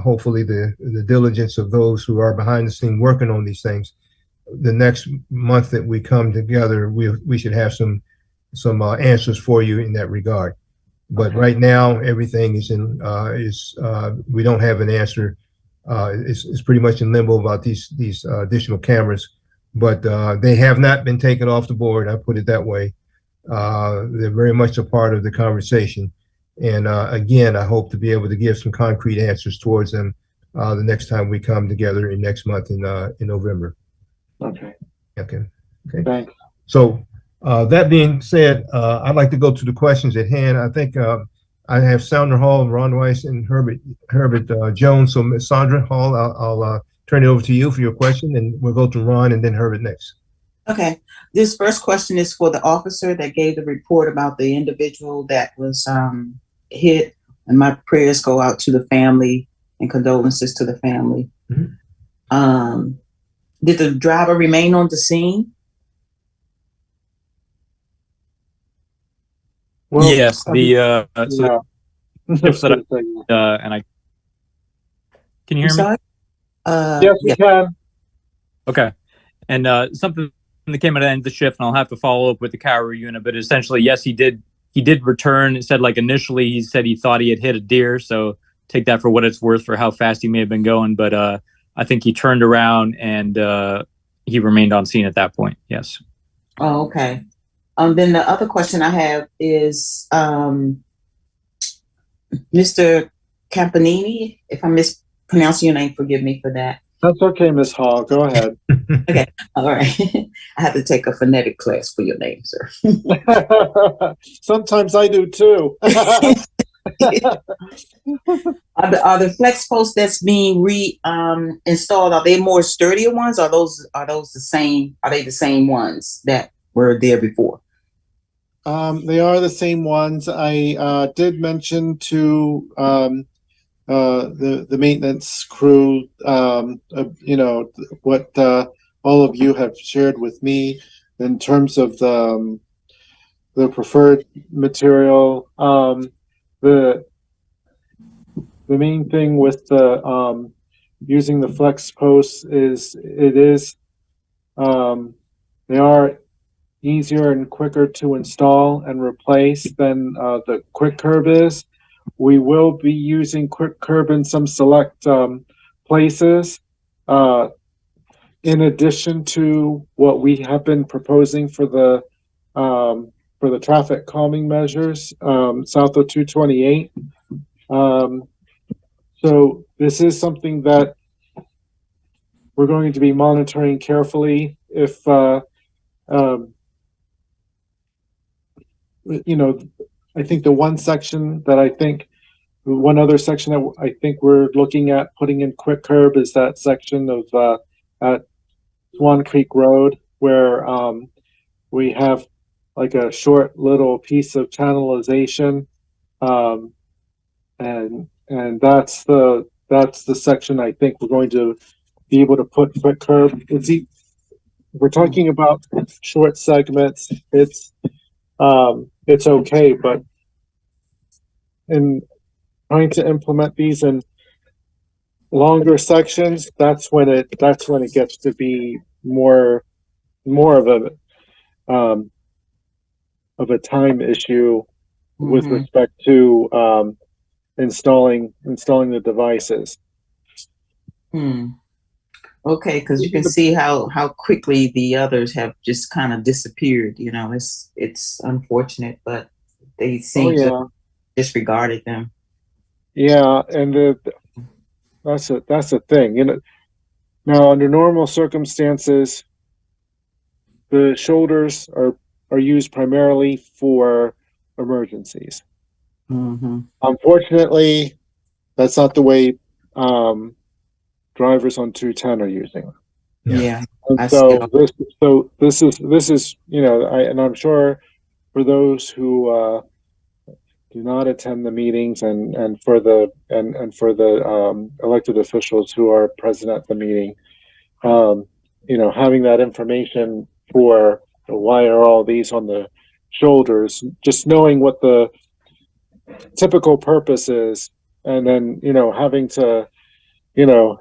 hopefully the diligence of those who are behind the scene working on these things, the next month that we come together, we should have some answers for you in that regard. But right now, everything is we don't have an answer. It's pretty much in limbo about these additional cameras, but they have not been taken off the board. I put it that way. They're very much a part of the conversation. And again, I hope to be able to give some concrete answers towards them the next time we come together in next month in November. Okay. Thanks. So that being said, I'd like to go to the questions at hand. I think I have Sandra Hall, Ron Weiss, and Herbert Jones. So Ms. Sandra Hall, I'll turn it over to you for your question, and we'll go to Ron and then Herbert next. Okay. This first question is for the officer that gave the report about the individual that was hit, and my prayers go out to the family and condolences to the family. Mm-hmm. Did the driver remain on the scene? Well, Yes, the so yeah. shifts that and I can you I'm hear me? sorry. Yes, we Yeah. can. Okay. And something that came at the end of the shift, and I'll have to follow up with the Cower unit, but essentially, yes, he did return. It said like initially he said he thought he had hit a deer, so take that for what it's worth for how fast he may have been going. But I think he turned around and he remained on scene at that point. Yes. Oh, okay. Then the other question I have is, Mr. Campanini, if I'm mispronouncing your name, forgive me for that. That's okay, Miss Hall. Go ahead. Okay, all right. I have to take a phonetic class for your name, sir. Sometimes I do too. Are the flex posts that's being installed, are they more sturdier ones? Are those the same? Are they the same ones that were there before? They are the same ones. I did mention to the maintenance crew, what all of you have shared with me in terms of the preferred material. The main thing with the using the flex posts is they are easier and quicker to install and replace than the quick curb is. We will be using quick curb in some select places, in addition to what we have been proposing for the traffic calming measures south of 228. So this is something that we're going to be monitoring carefully. If I think the one other section that I think we're looking at putting in quick curb is that section of at Swan Creek Road where we have like a short little piece of channelization, and that's the section I think we're going to be able to put quick curb. We're talking about short segments. It's okay, but in trying to implement these in longer sections, that's when it gets to be more of a time issue with respect to installing the devices. Okay, because you can see how quickly the others have just kind of disappeared. You know, it's unfortunate, but they seem to have disregarded them. Yeah, and that's a thing. Now under normal circumstances, the shoulders are used primarily for emergencies. Unfortunately, that's not the way drivers on 210 are using them. Yeah. And this is and I'm sure for those who do not attend the meetings and for the elected officials who are present at the meeting, having that information for why are all these on the shoulders, just knowing what the typical purpose is, and then having to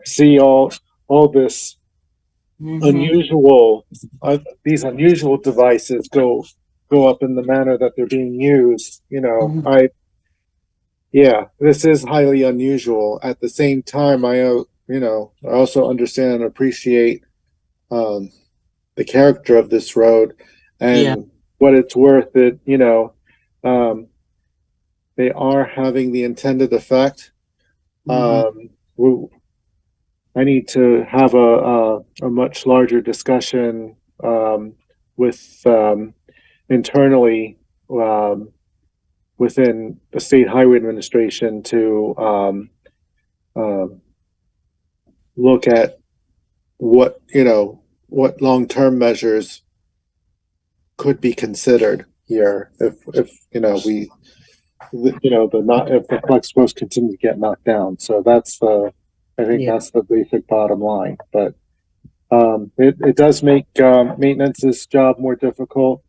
see all this unusual these unusual devices go up in the manner that they're being used. This is highly unusual. At the same time, I also understand and appreciate the character of this road and what it's worth. They are having the intended effect. I need to have a much larger discussion with internally within the State Highway Administration to look at what long-term measures could be considered here if the flex posts continue to get knocked down. So that's that's the basic bottom line. But it does make maintenance's job more difficult.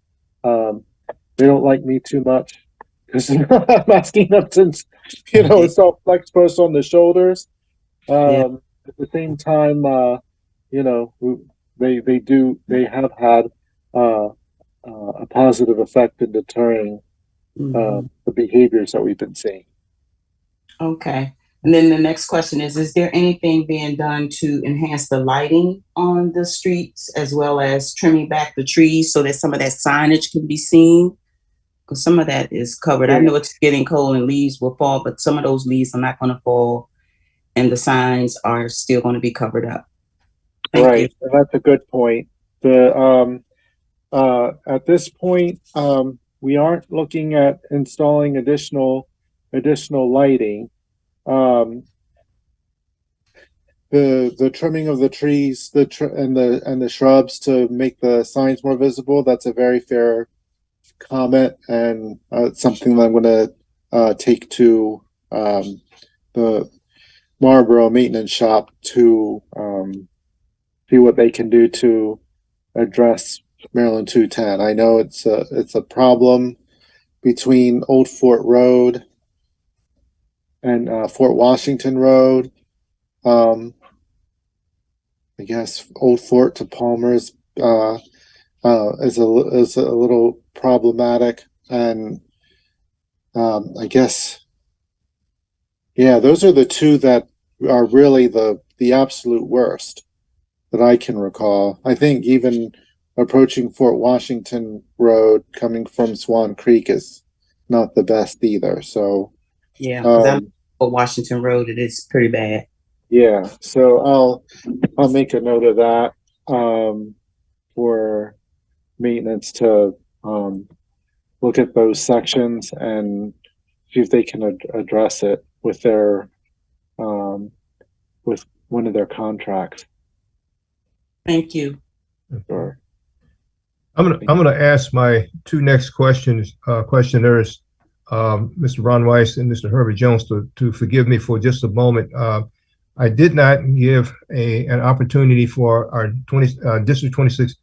They don't like me too much because I'm asking them since, it's all flex post on the shoulders. At the same time, they have had a positive effect in deterring the behaviors that we've been seeing. Okay. And then the next question is there anything being done to enhance the lighting on the streets as well as trimming back the trees so that some of that signage can be seen? Because some of that is covered. I know it's getting cold and leaves will fall, but some of those leaves are not going to fall and the signs are still going to be covered up. Thank you. And that's a good point. At this point, we aren't looking at installing additional lighting. The trimming of the trees, and the shrubs to make the signs more visible. That's a very fair comment, and something that I'm going to take to the Marlboro Maintenance Shop to see what they can do to address Maryland 210. I know it's a problem between Old Fort Road and Fort Washington Road. I guess Old Fort to Palmer is a little problematic, and I guess those are the two that are really the absolute worst that I can recall. I think even approaching Fort Washington Road coming from Swan Creek is not the best either. So because on Washington Road, it is pretty bad. Yeah, so I'll make a note of that for maintenance to look at those sections and see if they can address it with their with one of their contracts. Thank you. Sure. I'm gonna ask my two next questioners, Mr. Ron Weiss and Mr. Herbert Jones, to forgive me for just a moment. I did not give an opportunity for our District 26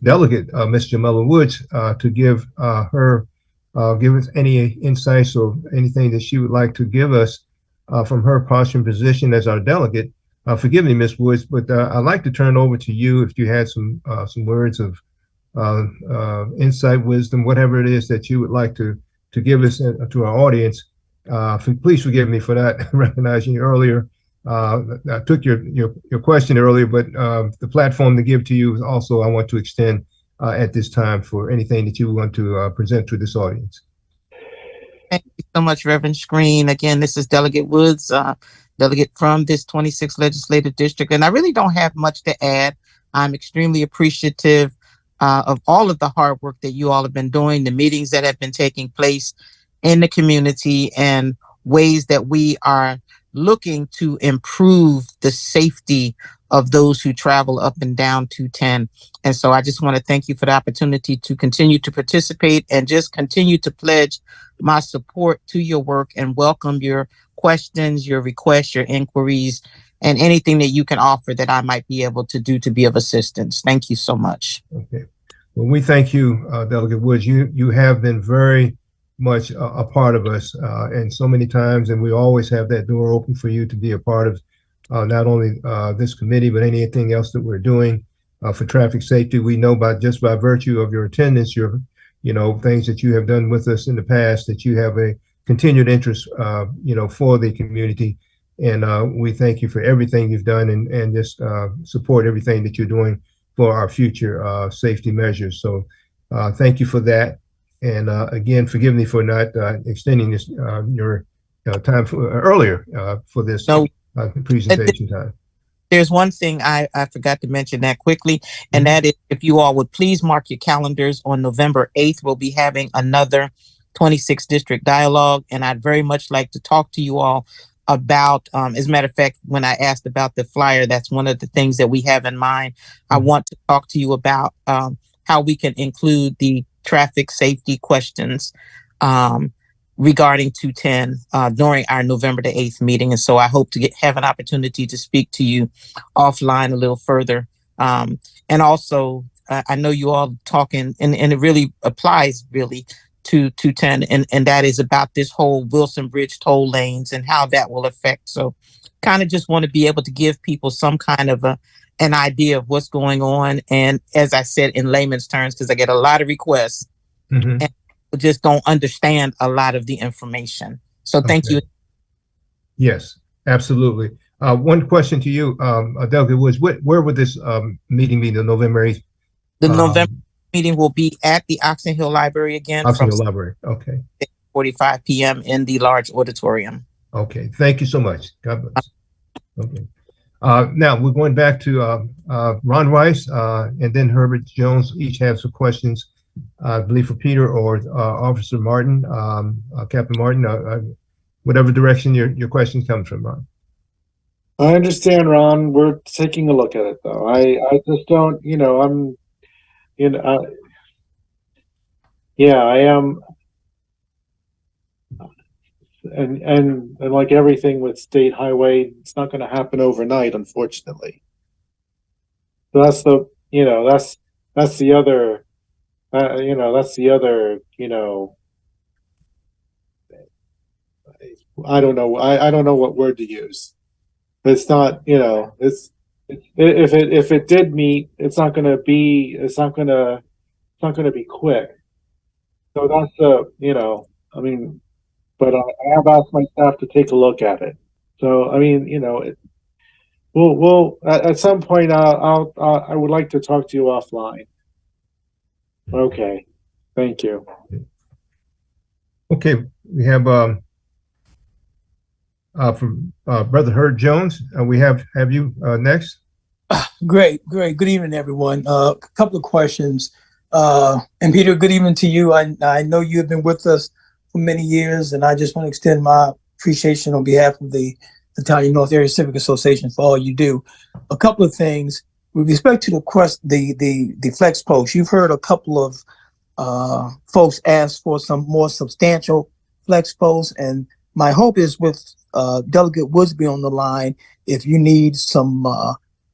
delegate, Ms. Jamela Woods, to give us any insights or anything that she would like to give us from her posture and position as our delegate. Forgive me, Ms. Woods, but I'd like to turn over to you if you had some words of insight, wisdom, whatever it is that you would like to give us to our audience. Please forgive me for not recognizing you earlier. I took your question earlier, but the platform to give to you is also I want to extend at this time for anything that you want to present to this audience. Thank you so much, Reverend Screen. Again, this is Delegate Woods, delegate from this 26th Legislative District, and I really don't have much to add. I'm extremely appreciative of all of the hard work that you all have been doing, the meetings that have been taking place in the community, and ways that we are looking to improve the safety of those who travel up and down 210. And so I just want to thank you for the opportunity to continue to participate and just continue to pledge my support to your work and welcome your questions, your requests, your inquiries, and anything that you can offer that I might be able to do to be of assistance. Thank you so much. Okay. Well, we thank you, Delegate Woods. You have been very much a part of us and so many times, and we always have that door open for you to be a part of not only this committee, but anything else that we're doing for traffic safety. We know by virtue of your attendance, your things that you have done with us in the past, that you have a continued interest for the community, and we thank you for everything you've done and just support everything that you're doing for our future safety measures. So thank you for that. And again, forgive me for not extending this your time earlier for this presentation time. There's one thing I forgot to mention that quickly, and that is if you all would please mark your calendars on November 8th, we'll be having another 26th District Dialogue, and I'd very much like to talk to you all about, as a matter of fact, when I asked about the flyer, that's one of the things that we have in mind. I want to talk to you about how we can include the traffic safety questions regarding 210 during our November the 8th meeting. And so I hope to have an opportunity to speak to you offline a little further. And also, I know you all talking, and it really applies really to 210, and that is about this whole Wilson Bridge toll lanes and how that will affect. So kind of just want to be able to give people some kind of an idea of what's going on. And as I said, in layman's terms, because I get a lot of requests Mhm. and people just don't understand a lot of the information. So thank Okay. you. Yes, absolutely. One question to you, Delegate Woods, where would this meeting be, the November 8th? The November meeting will be at the Oxon Hill Library again Oxon from Hill Library. Okay. 6:45 p.m. in the large auditorium. Okay. Thank you so much. God bless. Okay. Now we're going back to Ron Rice and then Herbert Jones. Each have some questions, I believe, for Peter or Officer Martin, Captain Martin, whatever direction your question comes from, Ron. I understand, Ron. We're taking a look at it, though. I just don't, yeah, I am. And like everything with state highway, it's not going to happen overnight, unfortunately. So that's the, that's the other, I don't know. I don't know what word to use. It's not, it's if it did meet, it's not going to be quick. So that's I mean, but I have asked my staff to take a look at it. So I mean, we'll at some point I would like to talk to you offline. Okay, thank you. Okay, we have from Brother Herb Jones. We have you next. Great. Good evening, everyone. A couple of questions. And Peter, good evening to you. I know you have been with us for many years, and I just want to extend my appreciation on behalf of the Italian North Area Civic Association for all you do. A couple of things with respect to the flex post. You've heard a couple of folks ask for some more substantial flex posts, and my hope is with Delegate Woodsby on the line, if you need some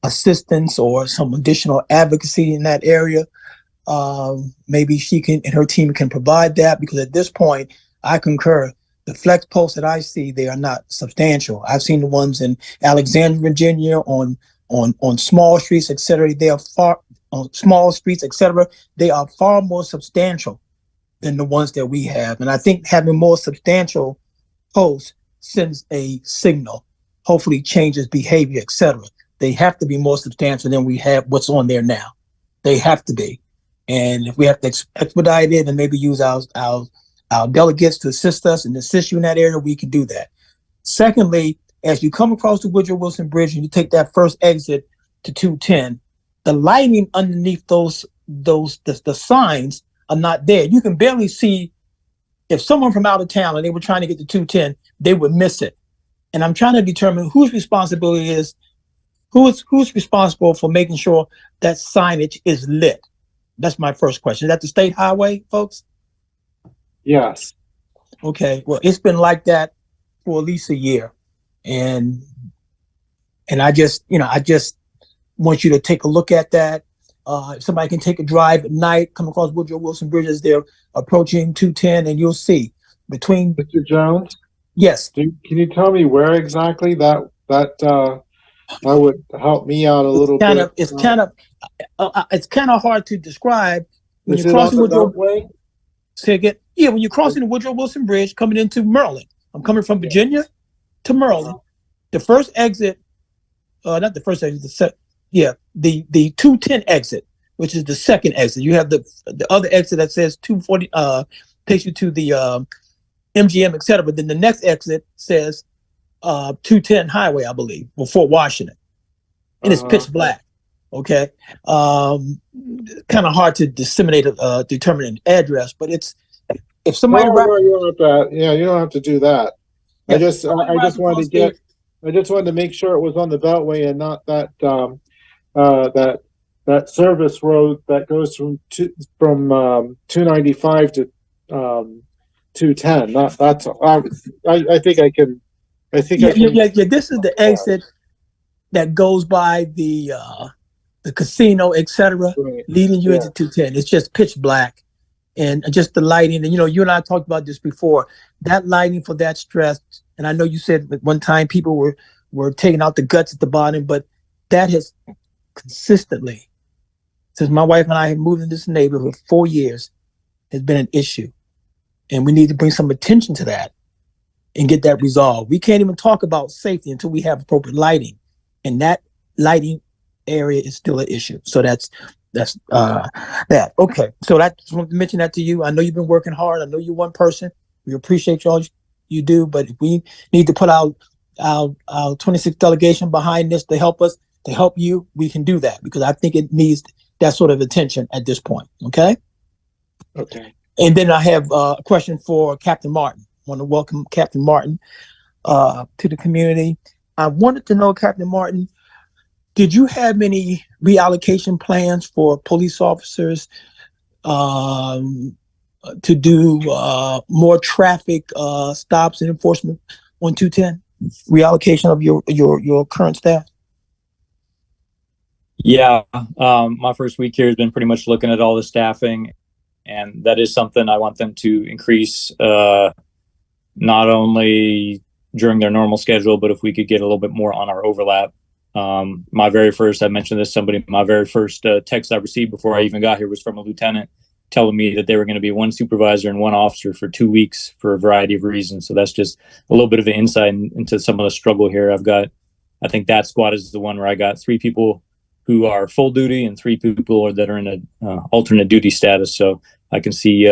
assistance or some additional advocacy in that area, maybe she can and her team can provide that, because at this point I concur. The flex posts that I see, they are not substantial. I've seen the ones in Alexandria, Virginia, on small streets, etc. They are far on small streets, etc. They are far more substantial than the ones that we have. And I think having more substantial posts sends a signal, hopefully changes behavior, etc. They have to be more substantial than we have what's on there now. They have to be. And if we have to expedite it and maybe use our delegates to assist us and assist you in that area, we can do that. Secondly, as you come across the Woodrow Wilson Bridge and you take that first exit to 210, the lighting underneath the signs are not there. You can barely see. If someone from out of town and they were trying to get to 210, they would miss it. And I'm trying to determine whose responsibility is, who's responsible for making sure that signage is lit. That's my first question. Is that the state highway, folks? Yes. Okay. Well, it's been like that for at least a year. And I just want you to take a look at that. If somebody can take a drive at night, come across Woodrow Wilson Bridge as they're approaching 210, and you'll see between. Mr. Jones? Yes. Can you tell me where exactly that would help me out a little bit? It's kind of hard to describe when Is you're it crossing on the Woodrow. Beltway? Say again. Yeah, when you're crossing the Woodrow Wilson Bridge coming into Maryland. I'm coming from Virginia to Maryland. The first exit, not the first exit, the 210 exit, which is the second exit. You have the other exit that says 240, takes you to the MGM, etc. But then the next exit says 210 Highway, I believe, or Fort Washington, and it's pitch black. Okay, kind of hard to determine an address, but it's if somebody. You don't have to do that. Yeah, I just wanted to make sure it was on the Beltway and not that that service road that goes from 295 to 210. I think I can. This is the exit that goes by the casino, etc., leading you into 210. It's just pitch black, and just the lighting. And, you know, you and I talked about this before, that lighting for that stress. And I know you said at one time people were taking out the guts at the bottom, but that has consistently, since my wife and I have moved in this neighborhood for 4 years, has been an issue. And we need to bring some attention to that and get that resolved. We can't even talk about safety until we have appropriate lighting. And that lighting area is still an issue. So that's that. Okay. So I just wanted to mention that to you. I know you've been working hard. I know you're one person. We appreciate all you do, but if we need to put our 26 delegation behind this to help us, to help you, we can do that, because I think it needs that sort of attention at this point. Okay. Okay. And then I have a question for Captain Martin. I want to welcome Captain Martin to the community. I wanted to know, Captain Martin, did you have any reallocation plans for police officers to do more traffic stops and enforcement on 210? Reallocation of your current staff? Yeah, my first week here has been pretty much looking at all the staffing, and that is something I want them to increase, not only during their normal schedule, but if we could get a little bit more on our overlap. My very first text I received before I even got here was from a lieutenant telling me that they were going to be one supervisor and one officer for 2 weeks for a variety of reasons. So that's just a little bit of an insight into some of the struggle here. I think that squad is the one where I got 3 people who are full duty and 3 people that are in a alternate duty status. So I can see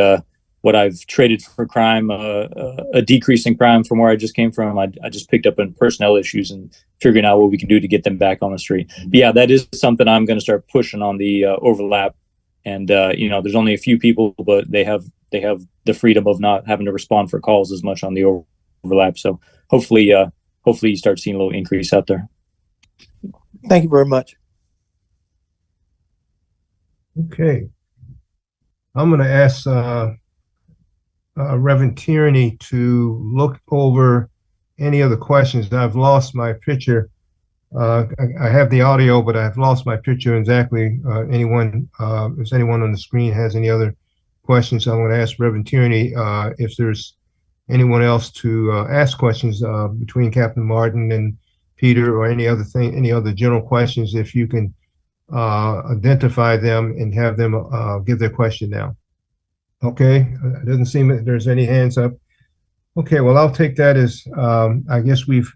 what I've traded for crime, a decrease in crime from where I just came from. I just picked up on personnel issues and figuring out what we can do to get them back on the street. But yeah, that is something I'm going to start pushing on the overlap. And there's only a few people, but they have the freedom of not having to respond for calls as much on the overlap. So hopefully you start seeing a little increase out there. Thank you very much. Okay. I'm going to ask Reverend Tierney to look over any other questions. I've lost my picture. I have the audio, but I've lost my picture. Exactly. If anyone on the screen has any other questions, I'm going to ask Reverend Tierney if there's anyone else to ask questions between Captain Martin and Peter, or any other general questions. If you can identify them and have them give their question now. Okay, it doesn't seem that there's any hands up. Okay, well, I'll take that as I guess we've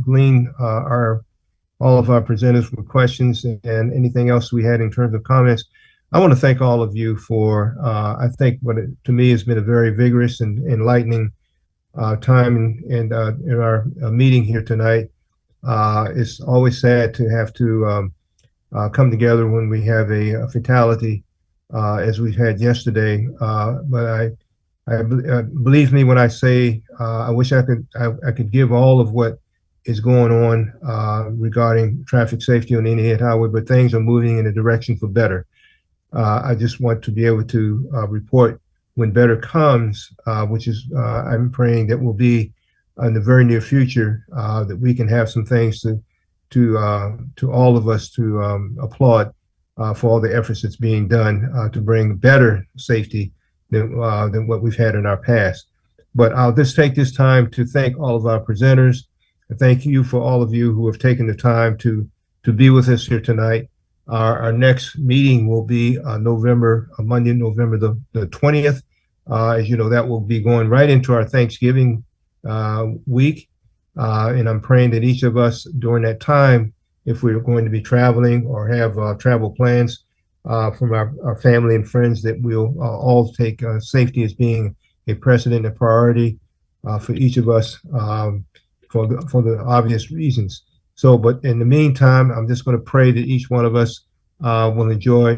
gleaned all of our presenters with questions and anything else we had in terms of comments. I want to thank all of you for I think to me has been a very vigorous and enlightening time in our meeting here tonight. It's always sad to have to come together when we have a fatality as we've had yesterday. But I believe me when I say I wish I could give all of what is going on regarding traffic safety on the Indiana Highway, but things are moving in a direction for better. I just want to be able to report when better comes, which is I'm praying that will be in the very near future, that we can have some things to all of us to applaud for all the efforts that's being done to bring better safety than what we've had in our past. But I'll just take this time to thank all of our presenters. And thank you for all of you who have taken the time to be with us here tonight. Our next meeting will be Monday, November the 20th. As you know, that will be going right into our Thanksgiving week. And I'm praying that each of us during that time, if we're going to be traveling or have travel plans from our family and friends, that we'll all take safety as being a precedent and priority for each of us for the obvious reasons. So, but in the meantime, I'm just going to pray that each one of us will enjoy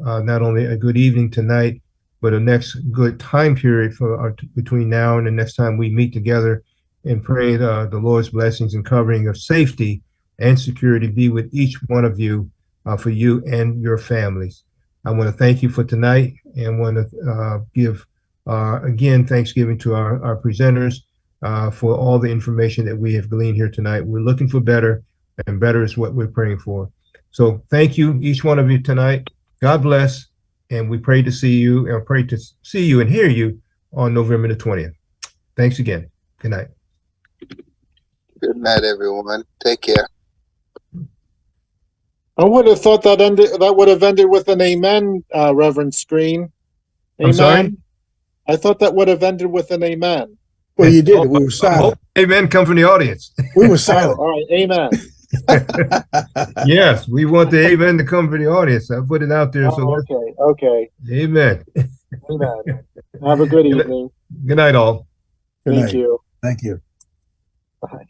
not only a good evening tonight, but a next good time period between now and the next time we meet together, and pray the Lord's blessings and covering of safety and security be with each one of you, for you and your families. I want to thank you for tonight, and want to give again Thanksgiving to our presenters for all the information that we have gleaned here tonight. We're looking for better, and better is what we're praying for. So thank you, each one of you tonight. God bless, And we pray to see you and pray to see you and hear you on November the 20th. Thanks again. Good night. Good night, everyone. Take care. I would have thought that would have ended with an amen, Reverend Screen. I'm sorry? Amen. I thought that would have ended with an amen. Well, you did. We were silent. Amen. Come from the audience. We were Oh, silent. all right, amen. Yes, we want the amen to come from the audience. I put it out there. So Oh, okay. amen. Amen. Have a good evening. Good night, all. Good Thank night. you. Thank you. Bye.